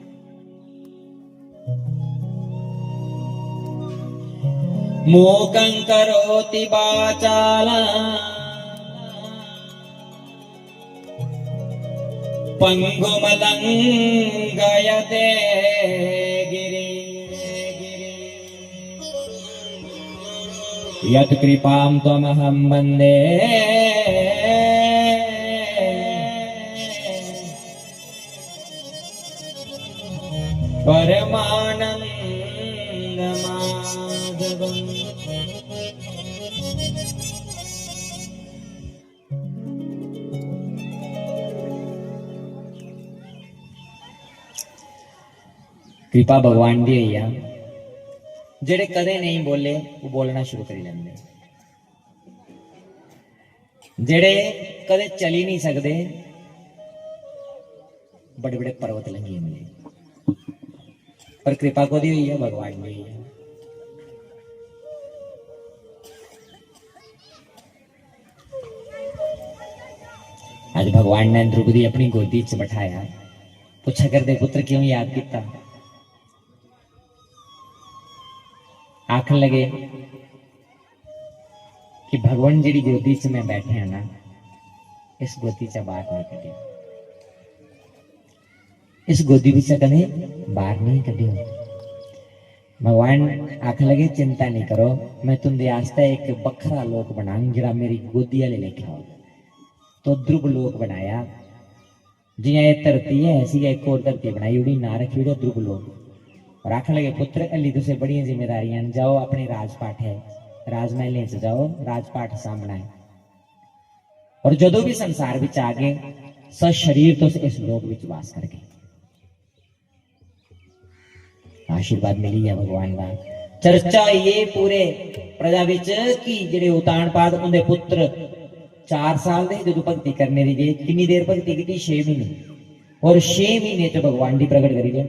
मूकं करोति वाचालं पंगुमलंघयते गिरि यत् कृपां त्वमहं वन्दे परमानंदमाधवम्। कृपा भगवान दी है, जेड़े कदे नहीं बोले वो बोलना शुरू कर लेंगे, जेड़े कदे चल ही नहीं सकते बड़े बड़े पर्वत लंघे मिले। पर कृपा को दी हुई है भगवान दी है। आज भगवान ने द्रौपदी अपनी गोदी च बैठाया, पूछा करते पुत्र क्यों याद किया? आखन लगे कि भगवान जी गोदी च मैं बैठे हैं ना, इस गोदी च बाहर नहीं कटियो, इस गोदी भी कदे बाहर नहीं कटियो। भगवान आखन लगे चिंता नहीं करो, मैं तुंदे आस्ते एक बखरा लोक बनाऊं जरा मेरी गोदी वाले लेके आओ। तो ध्रुव लोक बनाया, जियां ये धरती है ऐसी एक और धरती बनाई, उड़ी ना रखी उड़ा ध्रुव लोक। और आखन लगे पुत्र अली तुझे बड़ी जिम्मेदारियां, जाओ अपने राजपाट है राजमहल च जाओ, राजपाट सामना है। और जदों भी संसार विच आ गए सशरीर तो इस लोक विच वास कर गए। आशीर्वाद मिली है भगवान का। चर्चा ये पूरे प्रजा विच कि जेड़े उतानपाद उनके पुत्र 4 साल दे जो भक्ति करने दी गए। कितनी देर भक्ति की? 6 महीने। और 6 महीने च भगवान की प्रगट करी गए,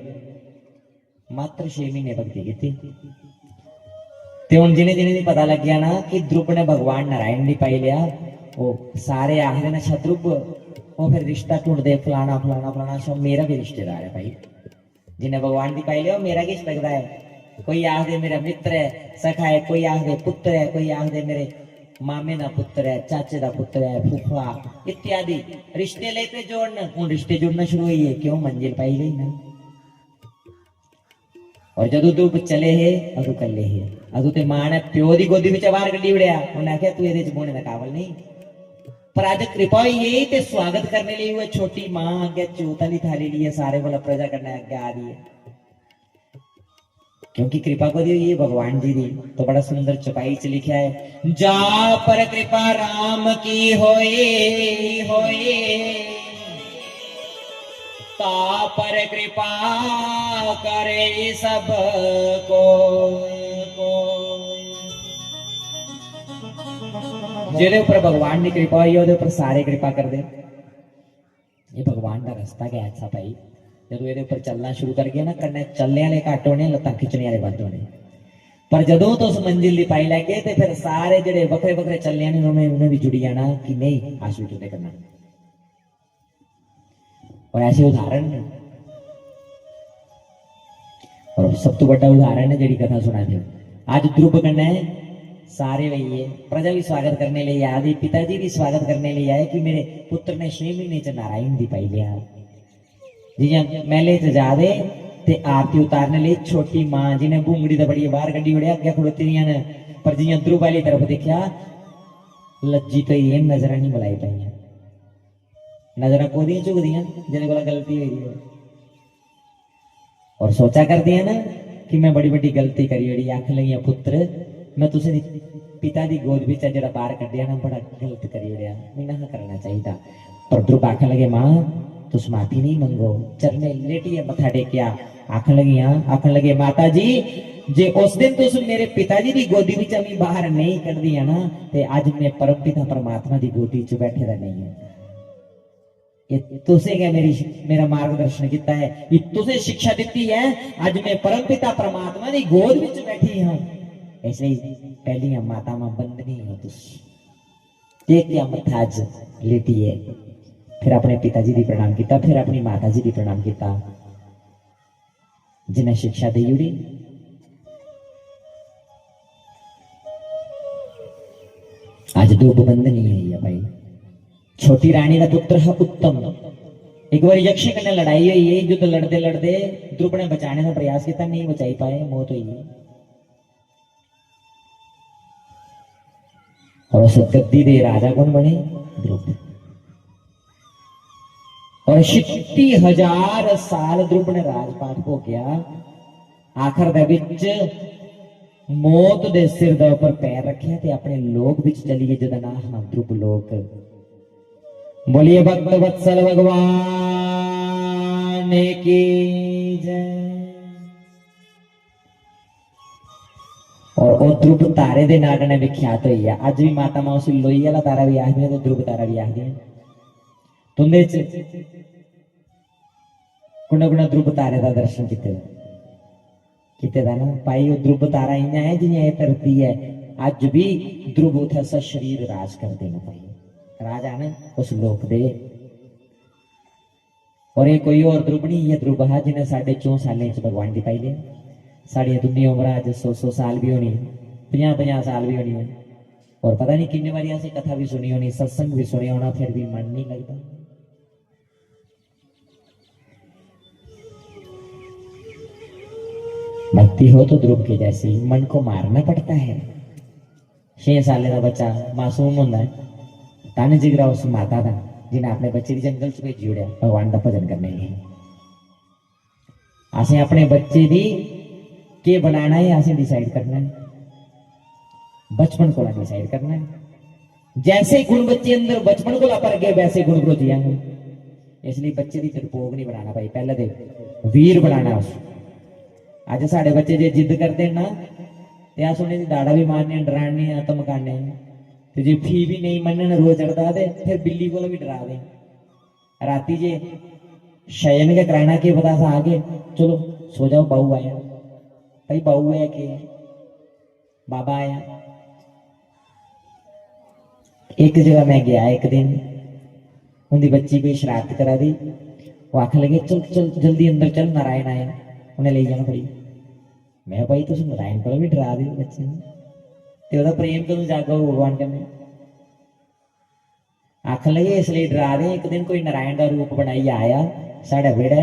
मात्र 6 महीने भक्ति की। हुण जिन्हें जिन्हें पता लग गया ना कि ध्रुव ने भगवान नारायण ने पाई लिया, वो सारे आखिर ना ध्रुव वो फिर रिश्ता ढूंढते फलाना फलाना फलाना, सब मेरा भी रिश्तेदार है भाई। जिन्हें भगवान की पाई लिया मेरा किस लगता है? कोई आखदे मेरा मित्र है सखा है, कोई आखदे पुत्र है, कोई आखदे मेरे मामे का पुत्र है, चाचे का पुत्र है, फूफा इत्यादि रिश्ते लेते जोड़ना। हूँ रिश्ते जुड़ना शुरू हुई है, क्यों? मंजिल पाई गई ना। और जदू तू चले है अदू कले है, अदू ते मां ने प्यो दी गोदी विच बाहर कड्डी उड़िया, उन्हें आख्या तू इहदे च बोने दा काबल नहीं। पर आज कृपा हुई ते स्वागत करने लिए हुए छोटी मां अगे चौथ वाली थाली लिए सारे वाला प्रजा करने अगे आ रही है, क्योंकि कृपा को दी हुई है भगवान जी दी। तो बड़ा सुंदर चौपाई च लिखा है, जा पर कृपा राम की होए होए, ता पर कृपा करे सब को। जेदे ऊपर भगवान की कृपा हुई है ऊपर सारे कृपा कर दे। ये भगवान का रास्ता क्या अच्छा भाई, जदों ये ऊपर चलना शुरू कर गया ना, कन्ने चलने वाले घट होने, लत्तां खिंचने वाले वध होने। पर जदों तो उस मंजिल की पाई लैगे तो फिर सारे जेडे वखरे वखरे चलने ने उन्हें भी जुड़ी जाना कि नहीं आशीष उदय करना। और ऐसे उदाहरण ने, और सब तो बड़ा उदाहरण है जी कथा सुना दी। आज ध्रुव कन्ने सारे भैये प्रजा भी स्वागत करने लिए आदि पिताजी भी स्वागत करने लिए आए कि मेरे पुत्र ने 6 महीने च नारायण दी पाई लिया। जियां मेले च जा दे ते आरती उतारने लिए छोटी मां जिन्हें बूंगड़ी दा बड़ी बाहर गड्डी उड़े अगे खड़ोती रही न, पर जियां ध्रुव वाली तरफ देखा लज्जी तो ये नजर नहीं बुलाई पाई, नजर कोदियां झुकदियां जिन्हें कोला गलती हुई है और सोचा कर दिया ना कि मैं बड़ी बड़ी गलती करी ओड़ी। आख लगी पुत्र मैं तुझे पिता दी गोद विच जरा बाहर कढ़िया ना बड़ा गलत करी ओड़िया, मैं ना करना चाहिए। पर ध्रुव आखन लगे मां तुस माफी नहीं मंगो, चरने लेटिए मथा टेकिया। आखन लगे माता जी जे उस दिन तुस मेरे पिताजी दी गोदी विच अमी बाहर नहीं कढ़ दिया ना ते अज मैं परम पिता परमात्मा दी गोदी च बैठे दा नहीं है। ये तुसे क्या मेरा मार्गदर्शन किया है, ये तुसे शिक्षा दी है, अज मैं परम पिता परमात्मा दी गोद विच बैठी हां। इसलिए पहली माता मां बंदनी हो तुस टेकिया मथा अज लेटिए। फिर अपने पिताजी दी प्रणाम किया, फिर अपनी माता जी दी प्रणाम किया जिन्हें शिक्षा दी उड़ी। आज दो बंदनी है भाई। छोटी रानी का पुत्र है उत्तम, एक बार यक्ष कन्ने लड़ाई हुई है, युद्ध लड़ते लड़ते ध्रुव ने बचाने का प्रयास किया, नहीं बचाई पाए, मौत हुई। और उस गद्दी दे राजा कौन बने? ध्रुव। और 36,000 साल ध्रुव ने राजपाट भोगया, आखिर दे विच मौत दे सिर दे ऊपर पैर रखे ते अपने लोक विच चलिए जदा नाम ध्रुव लोक। बोलिए भक्त वत्सल भगवान की जय। और वो ध्रुव तारे दे नाम ने विख्यात हुई है। अज भी माता मां उसी लोई वाला तारा भी आखदी है, ध्रुव तारा भी आखदी है। तुंदे च कुणा कुणा ध्रुव तारे का दर्शन किते ना भाई। वो ध्रुव तारा इं है जिन्हें धरती है, अज भी ध्रुव उथे सशरीर राज करते हैं भाई, राजा ने उस लोक दे। और ये कोई और ध्रुव नहीं, ये ध्रुव है जिन्हें 4.5 साल भगवान की पाई ले। साड़ी तुंदी उम्र अज 100 साल भी होनी, 50 साल भी होनी है। और पता नहीं कितनी बारी ऐसी कथा भी सुनी होनी, सत्संग भी सुनिया होना, फिर भी मन नहीं लगता। भक्ति हो तो ध्रुव के जैसी, मन को मारना पड़ता है। 6 साल का बच्चा मासूम होता है, तन जिगरा उस माता का जिन्हें अपने बच्चे की जंगल च भेजी उड़िया भगवान का भजन करने लिए। असें अपने बच्चे की के बनाना है, असें डिसाइड करना है, बचपन को डिसाइड करना है। जैसे गुण बच्चे अंदर बचपन को पर गए वैसे गुण को जियांगे। इसलिए बच्चे की डरपोक नहीं बनाना भाई, पहले तो वीर बनाना उस। अज साढ़े बच्चे जे जिद करते ना ते आ सुने दाड़ा भी मारने, डराने, धमकाने, तो जे फी भी नहीं मनन रोज चढ़ता दे फिर बिल्ली को भी डरा दे। राती जे शयन के कराना के पता सा आगे चलो सो जाओ, बहू आया भाई, बहू है के बाबा आया। एक जगह मैं गया एक दिन, उनकी बच्ची कोई शरारत करा दी, वो आखन लगे चल चल जल्दी अंदर चल, नारायण आया, उन्हें ले जाना पड़ी। मैं भाई तुम नारायण को भी डरा दे बच्चे ने, प्रेम कदों जागा भगवान कन्नै। आखन लगे इसलिए डरा दे। एक दिन कोई नारायण का रूप बनाई आया साढ़ा वेड़ा,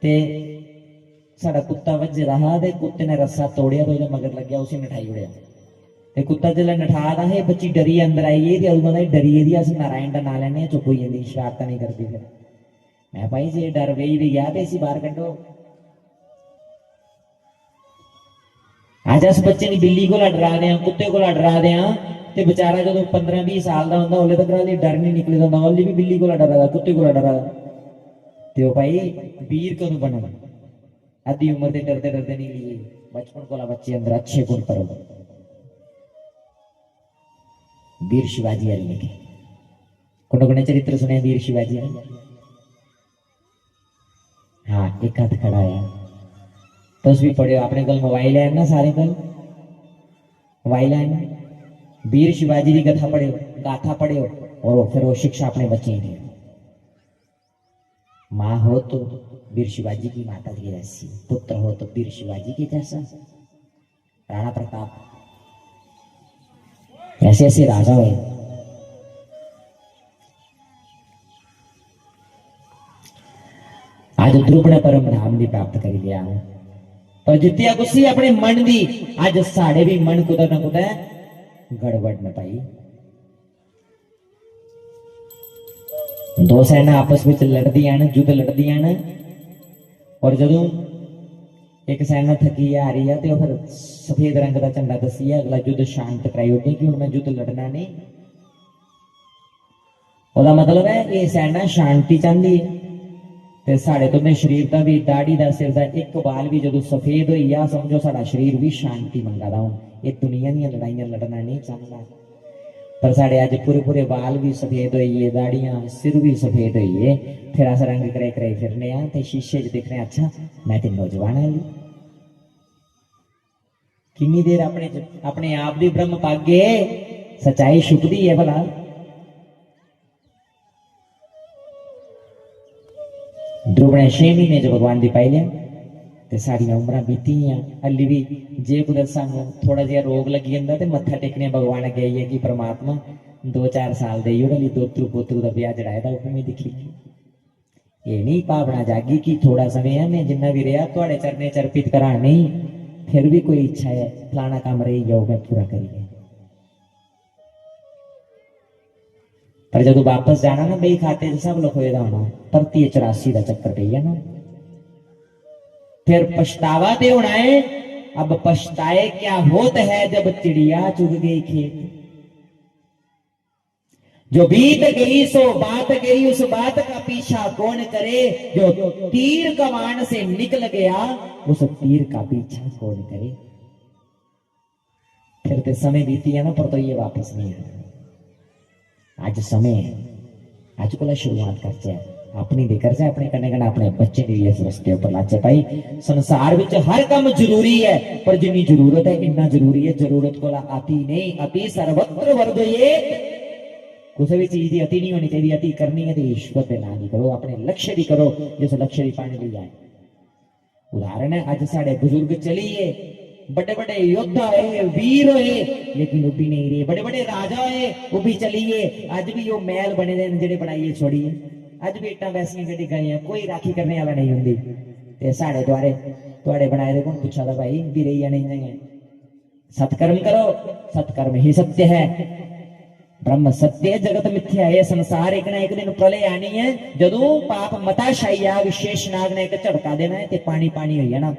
ते साढ़ा कुत्ता वजे रहा, ते कुत्ते ने रस्सा तोड़िया तो मगर लग गया, उसी नठाई उड़िया। ते कुत्ता जिसले नठा दा है, बच्ची डरी अंदर आई है, उदों डरी है अस नारायण का ना लैने, चुप हो जाती, शरारत नहीं करती। फिर मैं भाई जे डर गई भी गया तो इसी बाहर कड्डो। अज अस बच्चे की बिल्ली को डरा दें, कुत्ते को डरा दें, ते बेचारा जो 15-20 साल का होंगे उल्ले तक डर नहीं निकले होंगे, उल्ले भी बिल्ली को डरा, कुत्ते को डरा। तो भाई वीर कदों बनना? अद्धी उम्र से डरते डरते नहीं लिए, बचपन को बच्चे अंदर अच्छे गुण करो। वीर शिवाजी हरि लिखे, कुछ चरित्र सुने वीर शिवाजी ने? हाँ, एक हाथ खड़ा है तो उस भी पढ़ियो। अपने को मोबाइल है ना, सारे को मोबाइल है ना। वीर शिवाजी की कथा पढ़ियो, गाथा पढ़ियो, और फिर वो शिक्षा अपने बच्चे की। माँ हो तो वीर शिवाजी की माता की जैसी, पुत्र हो तो वीर शिवाजी की जैसा। राणा प्रताप ऐसे ऐसे राजा हुए। आज ध्रुव ने परम धाम दी प्राप्त कर लिया पर जितया कुछ अपने मन दी आज साढ़े भी मन कुदा ना कुदा गड़बड़ न पाई। दो सेना आपस में लड़दियां न, युद्ध लड़दियां न, और जदों एक सेना थकी आ रही है तो फिर सफेद रंग का झंडा दसी है अगला युद्ध शांत कराई होती कि हुण मैं युद्ध लड़ना नहीं। ओदा मतलब है ये सेना शांति चाहती है ते साढ़े तो शरीर का भी दाढ़ी का सिर का एक बाल भी जो सफेद हुई आ समझो साड़ा शरीर भी शांति मंगा हूं। ये दुनिया दी लड़ाइयां लड़ना नहीं चाहता पर साढ़े अज पूरे पूरे बाल भी सफेद हुई, दाढ़ियां सिर भी सफेद हुई, फिर अस रंग कराई कराई फिरने ते शीशे च दिख रहे अच्छा मैं तो नौजवान है। किन्नी देर अपने आप दी ब्रह्म पागे सच्चाई छुपदी है भला। ध्रुव ने 6 महीने जो भगवान दी पाई लिया ते साड़ियां उम्र बीती हली भी जे कुछ सानू थोड़ा जिहा रोग लगी जाता तो मत्था टेकने भगवान अगे आई है कि परमात्मा 2-4 साल दे हली दोतरू पोतरू का ब्याह जड़ाया था वो दिखी। ये नहीं भावना जागी कि थोड़ा समय है मैं जिन्ना भी रहा थोड़े चरने चर्पित करा नहीं, फिर भी कोई इच्छा है फलाना काम रही जाओ मैं पूरा करिए। पर जब वापस जाना ना बई खाते सब लिखोएगा होना परती 84 का चक्कर पी है ना, फिर पछतावा दे होना है। अब पछताए क्या होता है जब चिड़िया चुग गई खेत। जो बीत गई सो बात गई उस बात का पीछा कौन करे, जो तीर कमान से निकल गया उस तीर का पीछा कौन करे। फिर तो समय बीती है ना पर तो ये वापस नहीं आना। आज समय है, आज को शुरुआत करते हैं अपनी भी करते अपने करने करना अपने बच्चे भी इस रस्ते पर लाचे भाई। संसार विच हर काम जरूरी है पर जिन्नी जरूरत है इतना जरूरी है, जरूरत को अति नहीं अति सर्वत्र वर्धयेत्। किसी भी चीज की अति नहीं होनी चाहिए, अति करनी है तो ईश्वर के नाम ही करो, अपने लक्ष्य भी करो जिस लक्ष्य भी पाने ले जाए। उदाहरण है आज साढ़े बुजुर्ग चलिए बड़े बड़े योद्धा है वीर है लेकिन वो भी नहीं रहे, बड़े बड़े राजा है वो भी चलिए आज भी वो महल बने जेडे बनाइए छोड़िए अज भी इट्टां वैसियां गड्डी गए हैं, कोई राखी करने वाला नहीं होंगी। ते साढ़े द्वारे तुहाडे बनाए दे कौन पूछा था भाई भी रही या नहीं है। सत्कर्म करो, सत्कर्म ही सत्य है, ब्रह्म सत्य है, जगत मिथ्या है। संसार एक ना एक दिन प्रलय आनी है जदों पाप मता छाइया विशेष नाग ने एक झटका देना है ते पानी पानी हो जाना।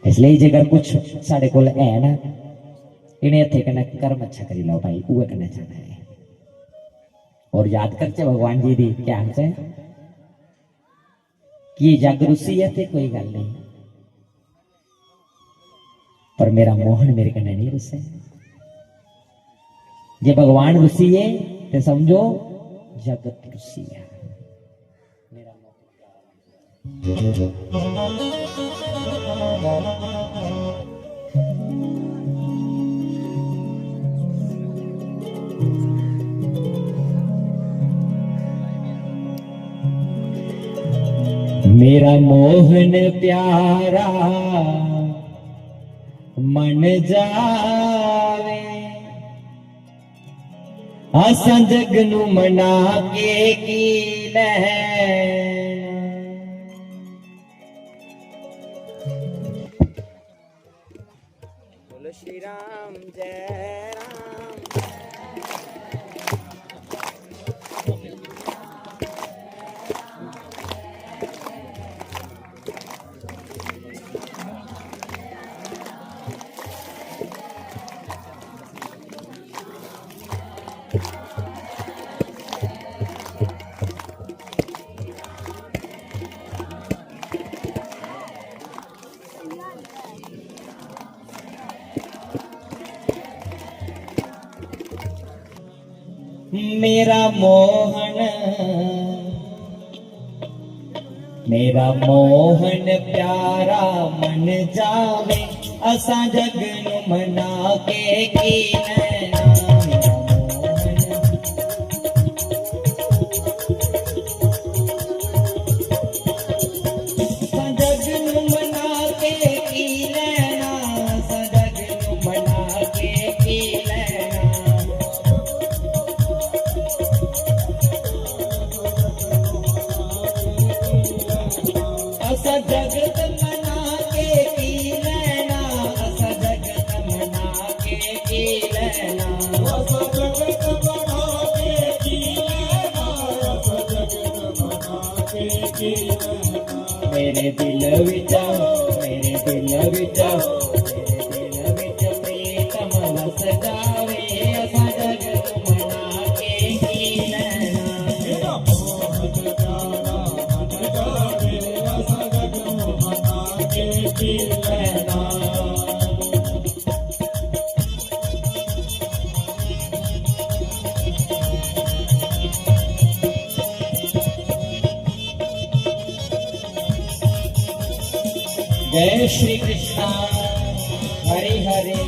इसलिए जेकर कुछ साढ़े कोल है ना इन्हें हथे कन्नै कर्म अच्छा करी लो भाई, वो करना चाहना है। और याद करते भगवान जी दी क्या है कि जग रुसी है ते कोई गल नहीं पर मेरा मोहन मेरे कन्नै नहीं रुसे। जे भगवान रुसी है तो समझो जगत रुसी है। मेरा मेरा मोहन प्यारा मन जावे असां जग नू मना के की लैना। बोलो श्री राम जय राम। मेरा मोहन प्यारा मन जावे असां जग नू मना के की नैना। असां जग नू मना के की नैना, असां जग नू मेरे दिल विच प्रीतम वस जावे असा जग मना के की लेना मेरा मोहन प्यारा मन जावे असा जग मना के की लेना जय श्री कृष्ण हरे हरे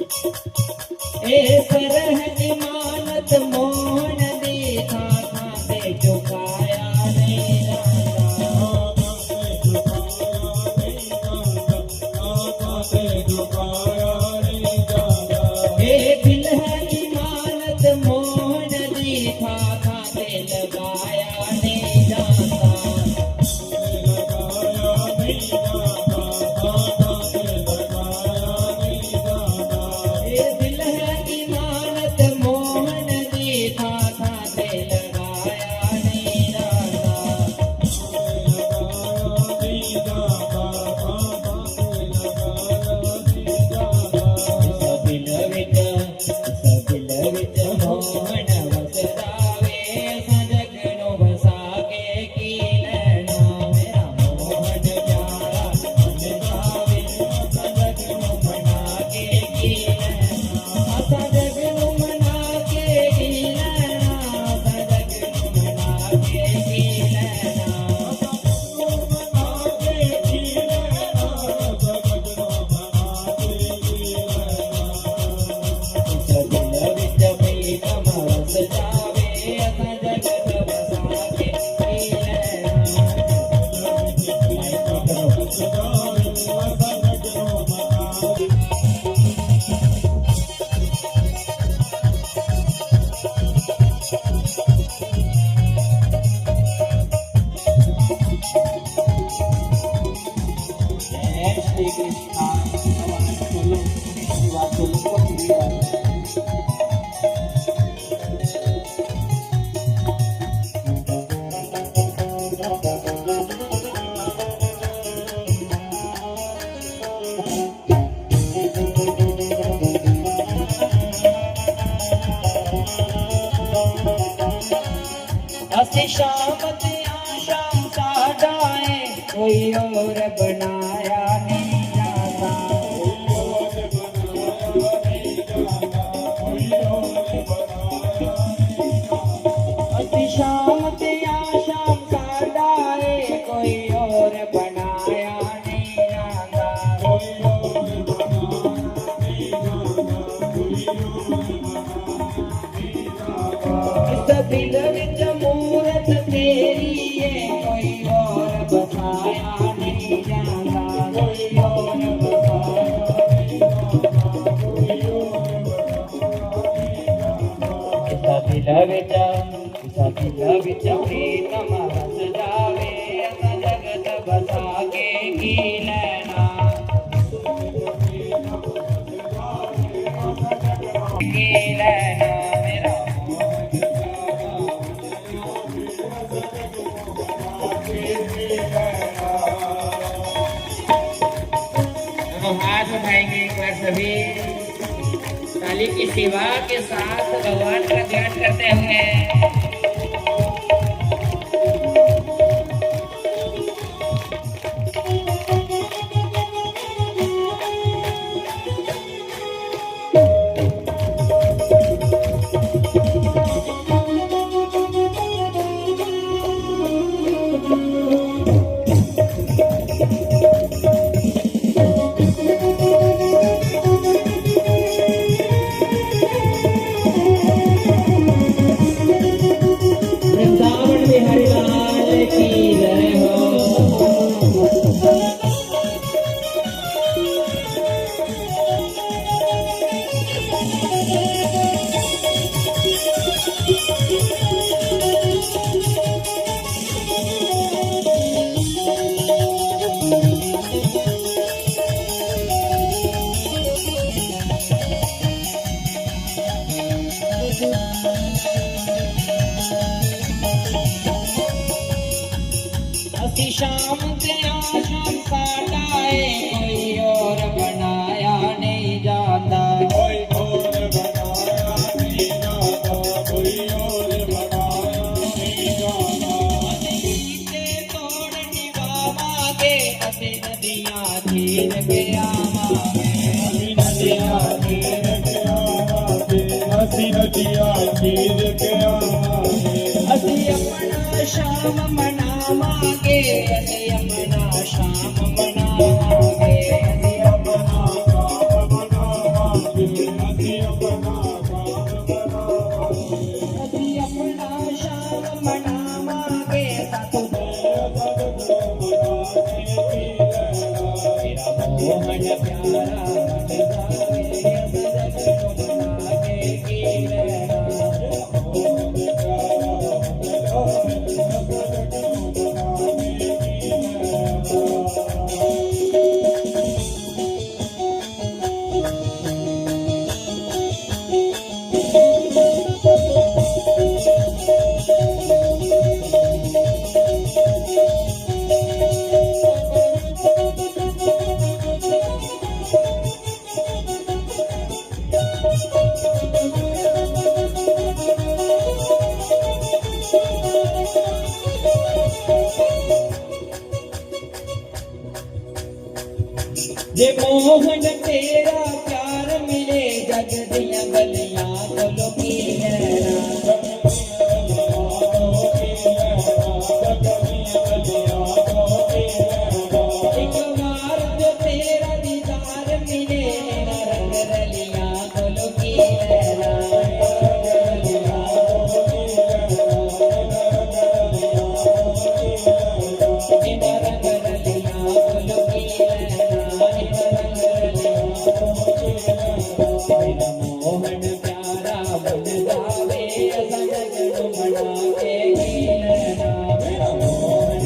ए सरहद मानत मोहन देखा था दे झुकाया नहीं ए दिल है इमानत मोहन देखा था दे लगाया नहीं जाता ए दिल है इमानत मोहन देखा था दे लगाया नहीं जाता दिल विच मोहन वस जावे सजग नो बसा के की लेना मेरा मोहन प्यारा मन जावे सजग नो मना के की लेना सजग नो मना के की लेना सजग नो मना के की लेना दिल विच प्रीतम वस जावे असा जगत बसा के की लेना जय श्री कृष्ण असी शाम ते आशाम साडाए कोई और बनाया नहीं जाता असी शाम ते आशाम साडाए कोई और बनाया नहीं जाता इस दिल विच मूरत तेरी है कोई और बसाया नहीं जाता कोई और बसाया दिल विच प्रीतम वस जावे असा जगत बसा के की लेना की लेना मेरा तो हाथ उठाएंगे एक बार सभी ताली की सेवा के साथ भगवान का ध्यान करते हुए शाम से आशाम काटाए कोई और बनाया नहीं जाता कोई और बनाया नहीं जाता कोई और बनाया नहीं जाता नीचे तोड़ निभावांगे असी नदियां धीर के आवांगे नदियाँ तीर के आवाज़े हसी नदियाँ तीर के आवाज़े असी अपना शाम मनावांगे असी अपना शाम मनावांगे हसी अपना काम बनावांगे हसी अपना काम बनावांगे असी अपना शाम मनावांगे साधु मेरा मोहन प्यारा मन जावे सजग बना के की रहना जे मोहन तेरा प्यार मिले जग दिया गलियां बोलो की रहना एक बार जो तेरा दीदार मिले रंग रलियां बोलो की रहना इन रंग रलियां बोलो की रहना मोहन प्यारा बन जावे सजग बना के की रहना मोहन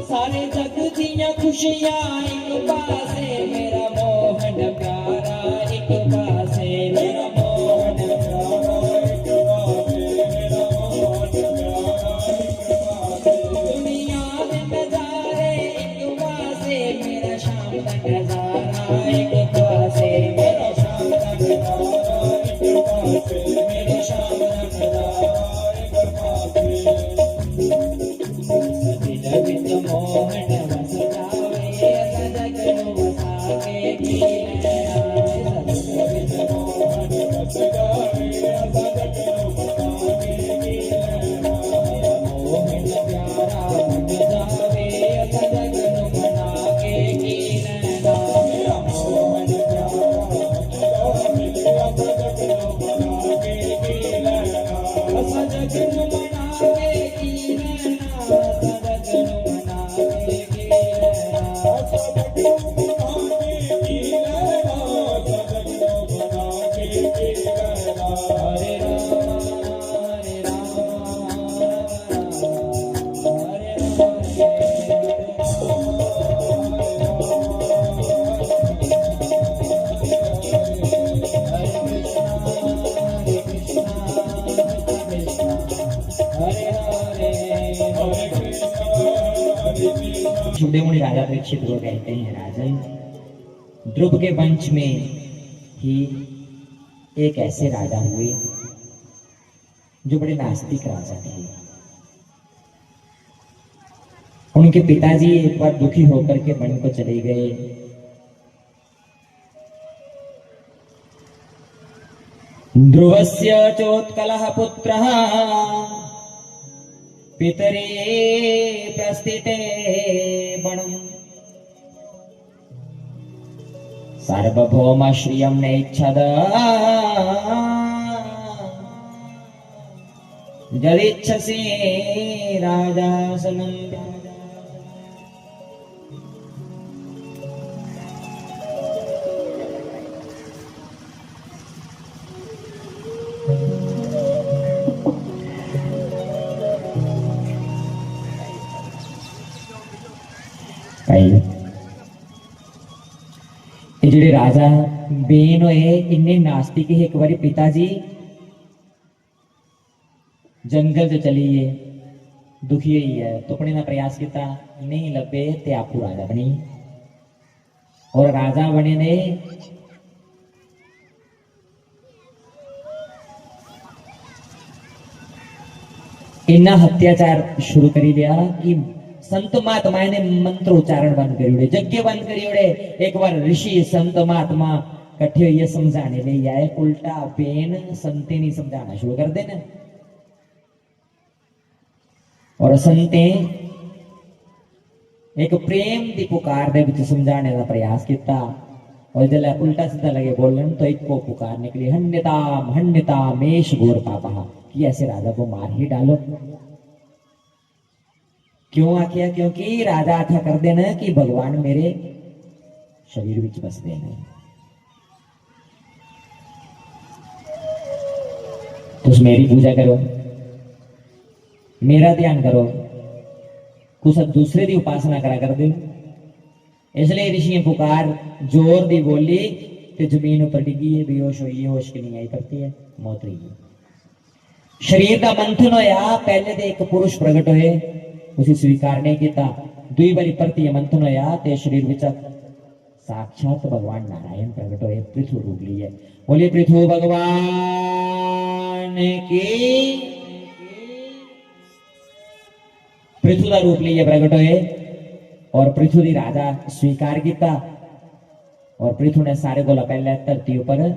सारे जग दियां खुशियां एक पासे मेरा मोहन प्यारा एक पासे मेरा मोहन प्यारा एक बाते मेरा मोहन प्यारा एक बाते दुनिया में नजारे एक पासे मेरा शाम का नजारा एक पासे मेरा शाम का नजारा एक बाते मेरा शाम का नजारा एक बाते विच मोहन वस जावे सजग वसा के की रहना विच मोहन बस गावे सजग बनावे की रहना मोहन प्यारा बन जावे सजग बना के की रहना मोहन प्यारा सजग बनावे की रहना सजग बना के की रहना सजग बना के की रहना हरे राम हरे जुड़े मुनि राजा परीक्षित को कहते हैं राजन, ध्रुव के वंश में ही एक ऐसे राजा हुए जो बड़े नास्तिक राजा थे। उनके पिताजी एक बार दुखी होकर के वन को चले गए। ध्रुवस्य चोत्कलः पुत्रः पितरे प्रस्थिते वनम् सार्वभौम श्रियं नैच्छद यदिच्छसि राजासनं ਜਿਹੜੇ ਰਾਜਾ ਬੇਨ ਹੋਏ ਇੰਨੇ ਨਾਸਤਿਕ ਇੱਕ ਵਾਰੀ ਪਿਤਾ ਜੀ जंगल च चलिए दुखी ही है तुपने का प्रयास किया नहीं लभे ते आपू राजा बनी और राजा बने ने इन्ना अत्याचार शुरू करी दिया कि संत महात्मा ने मंत्र उच्चारण बंद करी उड़े यज्ञ बंद करी उड़े एक बार ऋषि संत महात्मा कट्ठे हुए समझाने ले आए उल्टा बेन संते नहीं समझाना शुरू कर देना और संते एक प्रेम की पुकार दे विच समझाने का प्रयास किया और जल्द उल्टा सीधा लगे बोलन तो एक को पुकार निकली हन्यताम हन्यताम मेष घोर पापा कि ऐसे राजा को मार ही डालो क्यों आख्या क्योंकि राजा आख्या कर देना कि भगवान मेरे शरीर विच बस देना तुम मेरी पूजा करो मेरा ध्यान करो कुछ दूसरे की उपासना करा कर दो इसलिए ऋषि पुकार जोर दी बोली ते जमीन ऊपर डिगी है बेहोश हुई है होश की नहीं आई करती है मौत रही है शरीर का मंथन होया पहले तो एक पुरुष प्रकट हुए उसे स्वीकार नहीं किया दुई बारी परती मंथन होया ते शरीर विच साक्षात भगवान नारायण प्रकट हुए पृथु रूप लिए बोलिए पृथु भगवान की पृथु का रूप लिए प्रकट हुए और पृथु की राजा स्वीकार किया और पृथु ने सारे को पहले धरती ऊपर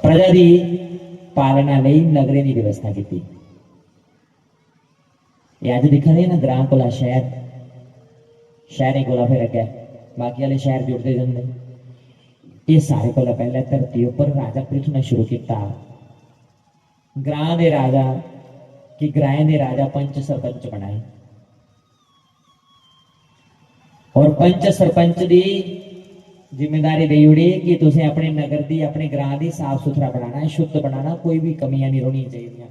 प्रजा की पालना लई नगरे की व्यवस्था की अज दिखा दे ना ग्राम को शहर शहरें को फिर अगे बाकी वाले शहर जुड़ते जाते ये सारे को पहले धरती ऊपर राजा पृथु ने शुरू किया ग्रां दे राजा कि ग्रां दे राजा पंच सरपंच बनाए और पंच सरपंच की जिम्मेदारी दे उड़ी कि तुसें अपने नगर की अपने ग्रां की साफ सुथरा बनाना है शुद्ध बनाना कोई भी कमियां नहीं होनी चाहिए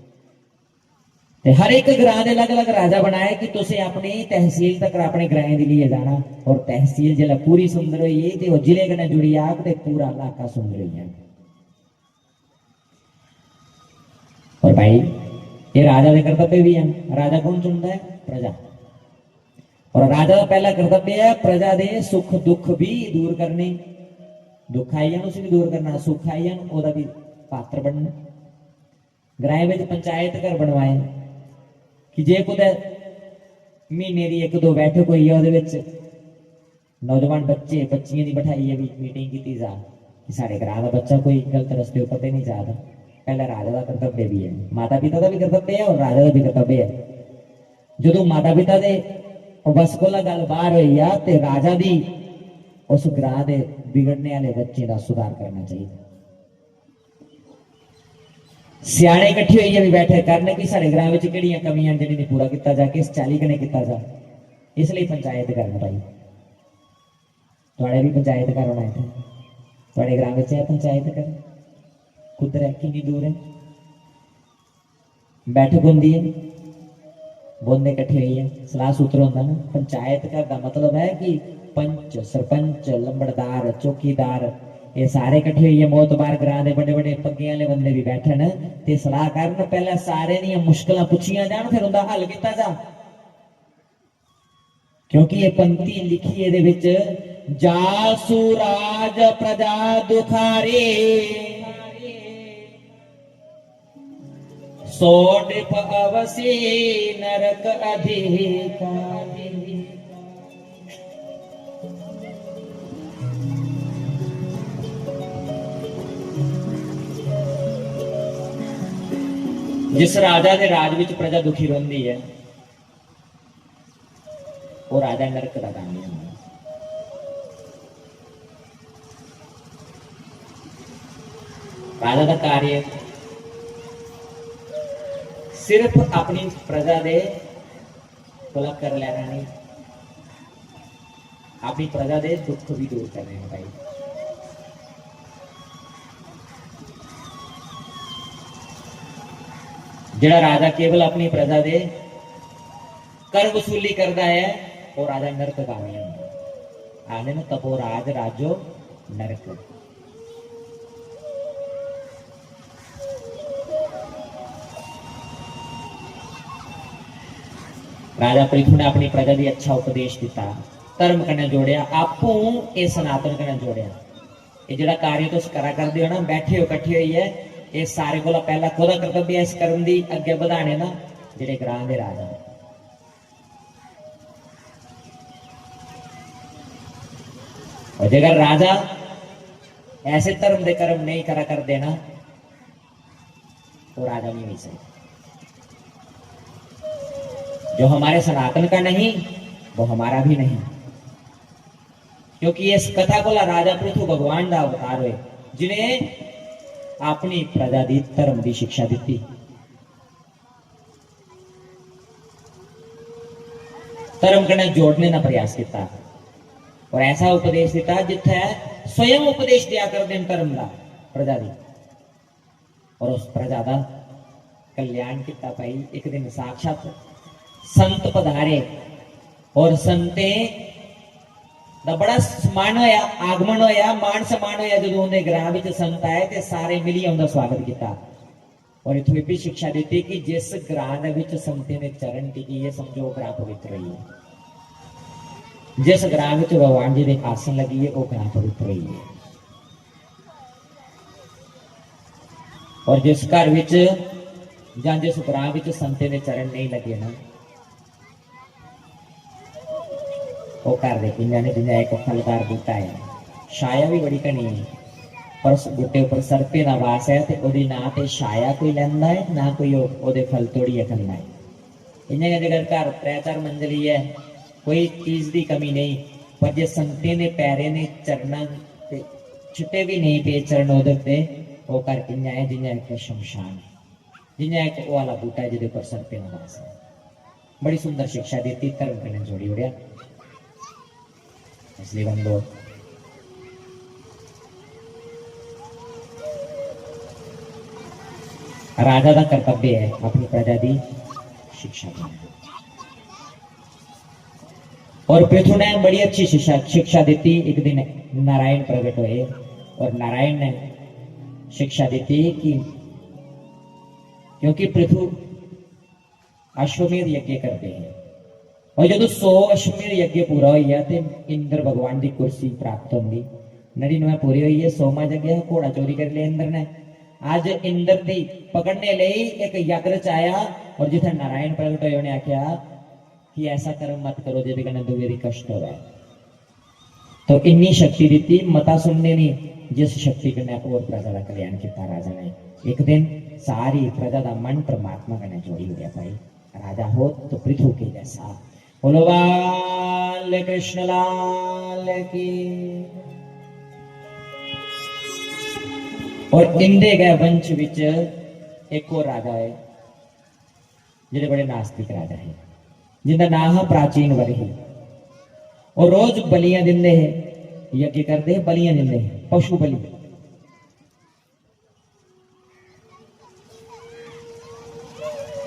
हर एक ग्रां दे अलग अलग राजा बनाए कि तुसें अपनी तहसील तक अपने ग्रां के लिए जाना और तहसील जिला पूरी सुंदर हुई है तो जिले कन्नै जुड़ी आग ते पूरा इलाका सुंदर हुई है और भाई ये राजा के कर्तव्य भी है राजा कौन चुनता है प्रजा और राजा का पहला कर्तव्य है प्रजा दे सुख दुख भी दूर करने दुख आई उसे भी दूर करना सुख आई ओदा भी पात्र बनना ग्रां में पंचायत घर बनवाए कि जे कुछ महीने की एक दो बैठक हुई है नौजवान बच्चे बच्चियां की बिठाई है भी मीटिंग की जा कि सारे ग्रां का बच्चा कोई गलत रस्ते पर नहीं जाता पहला राजा का कर्तव्य भी है माता पिता का भी कर्तव्य है और राजा का भी कर्तव्य है जो माता पिता दे बस को गल बाहर हुई है तो राजा दी उस ग्रां दे बिगड़ने वाले बच्चे का सुधार करना चाहिए सियाणे इकट्ठे हुई भी बैठे करने कि सारे ग्रां में किहड़ियां कमियां जिन्हें पूरा किया जा किस चाली कने किया जा इसलिए पंचायत करना पाई थोड़े भी पंचायत घर होना है थोड़े ग्रां में है पंचायत घर कुदर है कि दूर है बैठक होंगी है बोंदे इकट्ठे हुई है सलाह सूत्र होता ना पंचायत घर का मतलब है कि पंच सरपंच लंबड़दार चौकीदार ये सारे इकट्ठे हुई है मोतबार ग्रां दे बड़े बड़े पग्गे वाले बंदे भी बैठन ते सलाह करन पहले सारे दी मुश्किलां पुछियां जान फिर उनका हल किया जा क्योंकि ये पंक्ति लिखी है दे विच जासु राज प्रजा दुखारे सोडिप अवसी नरक अधिकारी जिस राजा के राज विच प्रजा दुखी रोंदी है वो राजा नरक का दानी है राजा का कार्य सिर्फ अपनी प्रजा दे भला कर लेना नहीं, अपनी प्रजा दे दुख भी दूर करने हैं भाई। जिहड़ा राजा केवल अपनी प्रजा दे कर वसूली करता है वो राजा नरकगामी होंदा। आने में तपो राज राजो नरक। राजा पृथु ने अपनी प्रजा दी अच्छा उपदेश दिता, धर्म कन्नै जोड़िया, आपू ये सनातन कन्नै जोड़िया। ये जिहड़ा कार्य तुस करा करदे हो ना, बैठे हो इकट्ठे होइए, ये सारे कोला पहला कोदा कर्तव्य इस कर्म दी अगे बढ़ाने ना जिहड़े ग्रां दे राजा। और जेकर राजा ऐसे धर्म दे कर्म नहीं करा कर देना तो राजा नहीं हो सकता। जो हमारे सनातन का नहीं वो हमारा भी नहीं, क्योंकि इस कथा को राजा पृथु भगवान का अवतार हुए जिन्हें अपनी प्रजा दी धर्म की शिक्षा दी। धर्म कने जोड़ने का प्रयास किया और ऐसा उपदेश दिता जिथे स्वयं उपदेश दिया कर दें धर्म का प्रजा दी, और उस प्रजा का कल्याण किया भाई। एक दिन साक्षात संत पधारे और संते दा बड़ा सम्मान होया, आगमन होया, मान सम्मान होया। जो उन्हें ग्रां विच संत आए ते सारे मिली उनका स्वागत किया और इत्थों भी शिक्षा दी कि जिस ग्रां दे विच संते ने चरण टिकी है समझो ग्रां पवित्र ही है। जिस ग्रां विच भगवान जी ने आसन लगी है वो ग्रां पवित्र ही है। और जिस घर विच जां जिस ग्रां विच संते ने चरण नहीं लगे ना वो घर देखी मैंने जिन्हें एक फलदार बूटा है, छाया भी बड़ी घनी है, पर उस बूटे उपर सरपे का वास है तो ओदी ना ते छाया कोई लैंदा है ना कोई ओदे फल तोड़िए खंदा है। इन्हें जगह घर 3-4 मंजिली है, कोई चीज की कमी नहीं, पर जे संते ने पैरे ने चरणा ते छुट्टे भी नहीं पे चरण उधर ते वो घर किन्ना है जिन्हें एक शमशान है, जिन्हें एक वो वाला बूटा है जिहदे उपर सरपे का वास है। बड़ी सुंदर शिक्षा दी, धर्म कन्नै जोड़ी उड़िया। इसलिए बंदो राजा का कर्तव्य है अपनी प्रजा की शिक्षा देना। और पृथु ने बड़ी अच्छी शिक्षा दी। एक दिन नारायण प्रकट हुए और नारायण ने शिक्षा दी कि क्योंकि पृथु अश्वमेध यज्ञ करते हैं और जो 100 अश्वमेध यज्ञ पूरा हुई है तो इंद्र भगवान की कुर्सी प्राप्त होगी। 99 पूरी हुई है, 100वां यज्ञ घोड़ा चोरी कर लिया इंद्र ने। आज इंद्र दी पकड़ने लिए एक यज्ञ रचाया और जिथे नारायण प्रगट हुए उन्हें आख्या कि ऐसा कर्म मत करो जिहदे कन्नै दूए दी कष्ट होवे। तो इन्नी शक्ति दी मता सुनने नहीं जिस शक्ति कन्नै और प्रजा का कल्याण किया राजा ने। एक दिन सारी प्रजा का मन परमात्मा कन्नै जोड़ी हो गया भाई। राजा हो तो पृथु के जैसा। बोलो बाल कृष्ण लाल की। और इंदे गए वंश विच एक और राजा है जिहड़े बड़े नास्तिक राजा है जिनका नाम है प्राचीन वरही। और रोज बलियां दिंदे है, यज्ञ करते हैं, बलियां दिंदे हैं, पशु बलि।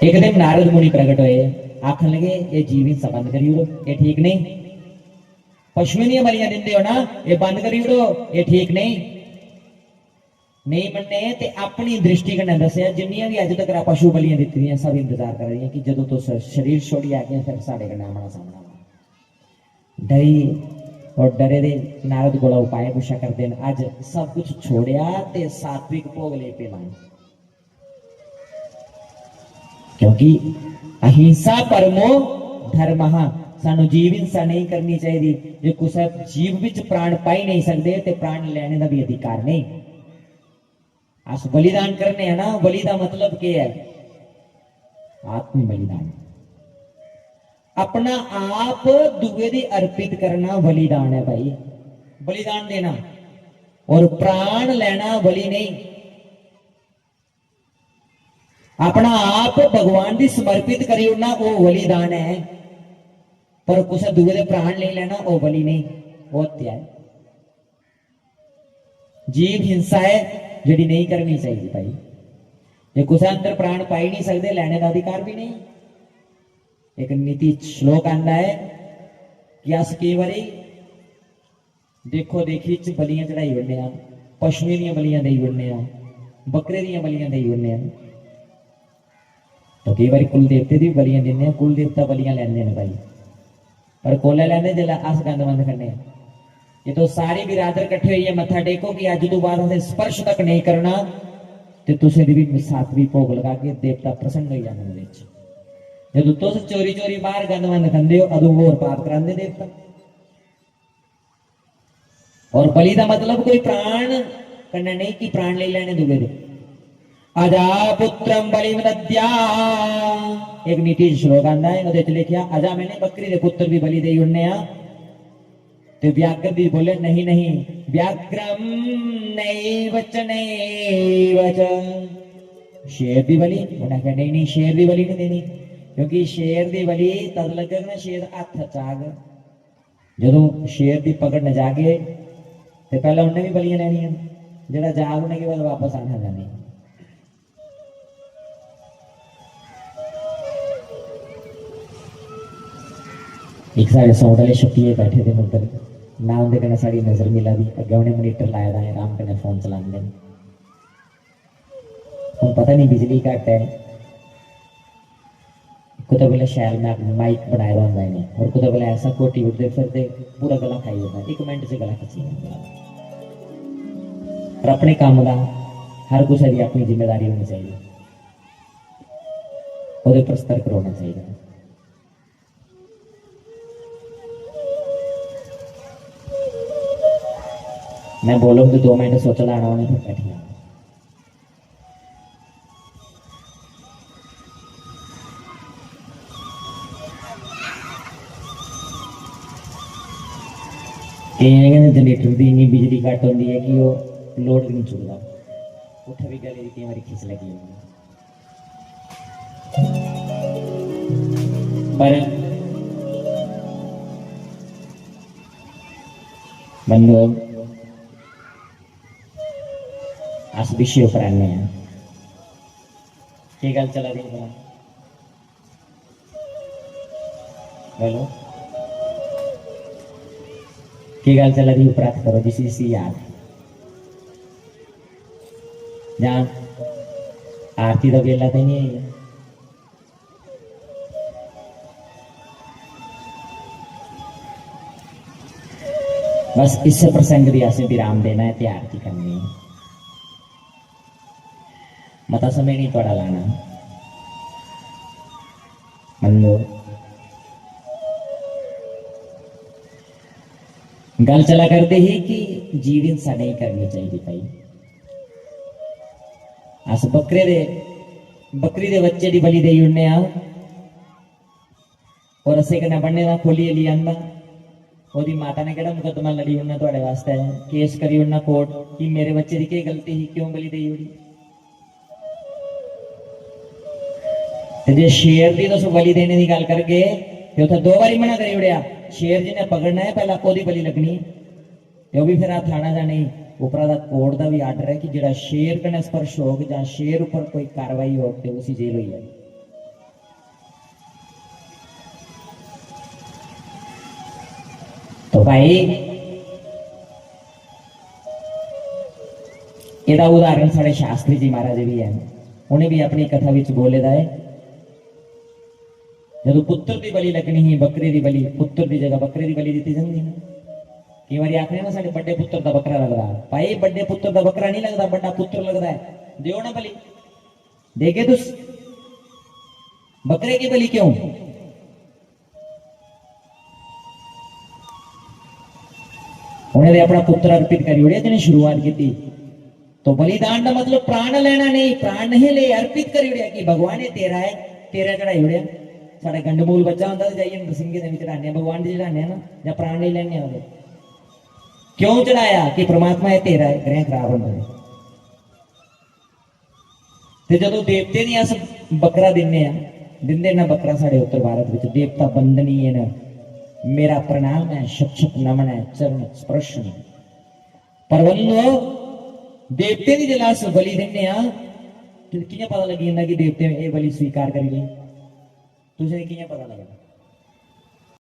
एक दिन नारद मुनि प्रकट हुए, आखन लगे ये जीव हिंसा बंद करी उड़ो, ये ठीक नहीं। पशु दी बलियां दिंदे हो ना, ये बंद करी उड़ो, ये ठीक नहीं। नहीं मन्ने ते अपनी दृष्टि कन्नै दस्सिया जिन्नियां भी अज तक पशु बलियां दित्तियां सब इंतजार कर रही कि जदों तो शरीर छोड़ी आ गया फिर साढ़े कन्नै आमना सामना। डरी और डरे दे नारद कोला उपाय पुछा करते हैं। अज सब कुछ छोड़िया ते सात्विक भोग ले पे लाए, क्योंकि अहिंसा परमो धर्म। सानू जीव हिंसा नहीं करनी चाहिए। जो कुछ जीव विच प्राण पाई नहीं सकते ते प्राण लेने का भी अधिकार नहीं। अस बलिदान करने हैं ना, बलि का मतलब क्या है? आत्म बलिदान, अपना आप दुए दी अर्पित करना बलिदान है भाई। बलिदान देना और प्राण लेना बलि नहीं। अपना आप भगवान दी समर्पित करी उड़ना वो बलिदान है, पर कुछ दूए दे प्राण ले लेना वो बलि नहीं, वो हत्या है। जीव हिंसा है जिहड़ी नहीं करनी चाहिए भाई। जे कुछ अंदर प्राण पाई नहीं सकते, लेने का अधिकार भी नहीं। एक नीति श्लोक आंदा है कि अस कई बारी देखो देखी च बलियां चढ़ाई बने, पशुएं दी बलियां देई बने, बकरे दी बलियां देई बने, तो कई बार कुल देवते की बलियां देने, कुल देवता बलियां लेंदे ने भाई, पर कोले लेंदे जिसले अस गंद बंद करने। ये तो सारी बिरादर इकट्ठे होइए मत्था टेको कि अज तो बाद असें स्पर्श तक नहीं करना, ते तुसें दी भी सातवीं भोग लगा के देवता प्रसन्न हो जाने विच। जदों तुस चोरी चोरी बाहर गंद बंद खांदे हो, अदों होर पाप करांदे देवता। और बलि का मतलब कोई प्राण करना नहीं कि प्राण ले लेने दुए दे। अजा पुत्रम बलिम दद्या, एक नीति श्लोक आंदा है, उहदे च लिखिया अजा मैंने बकरी दे पुत्र भी बलि देई उड़ने आ। तो व्याघ्र भी बोले नहीं नहीं, व्याघ्रम नैव च नैव च, शेर दी बलि। उन्हें कहा नहीं नहीं, शेर दी बलि नहीं देनी, क्योंकि शेर दी बलि तद लगेगा ना शेर हथ च आ गया। जदों शेर दी पकड़ न जागे तो पहले उन्हें भी बलियां लैनियां, जेड़ा जाग उन्हें के बाद वापस आना जाने। एक सारे सौट वाले छुट्टिए बैठे थे उधर, ना उनके कने साड़ी नजर मिला दी, अगे उन्हें मोनीटर लाया था, आराम कने फोन चलाते हैं। हम पता नहीं बिजली घट है, कुछ बोले शैल में माइक बनाया होंगे इन्हें, और कुछ बोले ऐसा कोटी उठते फिरते पूरा गला खाई देता, एक मिनट से गला खिंची जाता। और अपने काम का हर कुछ की अपनी जिम्मेदारी होनी चाहिए, वो पर सतर्क होना चाहिए। मैं बोलूँ तो 2 मिनट सोच लाना उन्हें, फिर बैठ जाना। जनरेटर की इन्नी बिजली घट होती है कि वो लोड भी नहीं चुकता, उठ भी गले की कई बार खिंच लगी होगी। पर बंदो अस विषय पर आने हैं, गल चला रही है बोलो, की गल चला रही उपराध करो जिसी याद जहां आरती का वेला तो नहीं है। बस इस प्रसंग की असें विराम देना है, ते आरती करनी है। मता समय नहीं थोड़ा लाना, मनो गल चला करते ही कि जीव हिंसा नहीं करनी चाहिए भाई। अस बकरी दे बच्चे की बलि देई उड़ने आ, और असें कन्नै बनने का खोली ली आंदा, ओदी माता ने केड़ा मुकदमा लड़ी उड़ना तुहाडे वास्ते, केस करी उड़ना कोर्ट कि मेरे बच्चे की क्या गलती ही, क्यों बलि देई उड़ी। जे शेर की तो बलि देने की गल करके उसे 2 बारी मना करी उड़िया। शेर जिन्हें पकड़ना है पहला ओदी बलि लगनी, तो भी फिर हाथ आना जाना ही। उपरा कोर्ट का भी आर्डर है कि जो शेर कने स्पर्श हो या शेर ऊपर कोई कार्रवाई हो तो उसी जेल हुई है। तो भाई ਇਹਦਾ उदाहरण साढ़े शास्त्री जी महाराज भी है, उन्हें भी अपनी कथा विच बोले दा है। जब पुत्र की बलि लगनी ही, बकरे की बलि पुत्र की जगह बकरे की बलि दी जाती है। कई बार आखने ना साढ़े बड़े पुत्र का बकरा लगता, भाई बड़े पुत्र का बकरा नहीं लगता, बड़ा पुत्र लगता है, दियो ना बलि। देखे तुस बकरे की बलि क्यों? उन्हें अपना पुत्र अर्पित करी उड़े जिन्हें शुरुआत की थी। तो बलिदान का मतलब प्राण लेना नहीं, प्राण नहीं ले अर्पित करी उड़िया कि भगवान ये तेरा है, तेरा चढ़ाई उड़िया। साढ़े गंडमूल बच्चा होता तो जाइए नरसिंगे देवी चढ़ाने, भगवान जी चढ़ाने ना, या प्राण नहीं लेने होते। क्यों चढ़ाया? कि परमात्मा है तेरा है, ग्रह खराब होता है। ਤੇ ਜਦੋਂ ਦੇਵਤੇ ਦੀਆਂ ਅਸ ਬੱਕਰਾ ਦਿੰਦੇ ਨਾ ਬੱਕਰਾ ਸਾਡੇ ਉੱਤਰ ਭਾਰਤ ਵਿੱਚ ਦੇਵਤਾ ਬੰਦਨੀਏ ਨਾ ਮੇਰਾ ਪ੍ਰਣਾਮ ਹੈ ਛਪ ਨਮਨ ਹੈ ਚਰਨ ਸਪਰਸ਼ਨ ਪਰ ਬੰਦੋ ਦੇਵਤੇ ਦੀ ਜਲਾਸ ਬਲੀ ਦਿੰਦੇ ਆ ਤੇ ਕਿਵੇਂ ਪਤਾ ਲੱਗੀ ਜਾਂਦਾ ਕਿ ਦੇਵਤੇ ਇਹ ਬਲੀ ਸਵੀਕਾਰ ਕਰੀ ਲਈ ਤੁਸੀਂ ਕਿਵੇਂ ਪਤਾ ਲੱਗਦਾ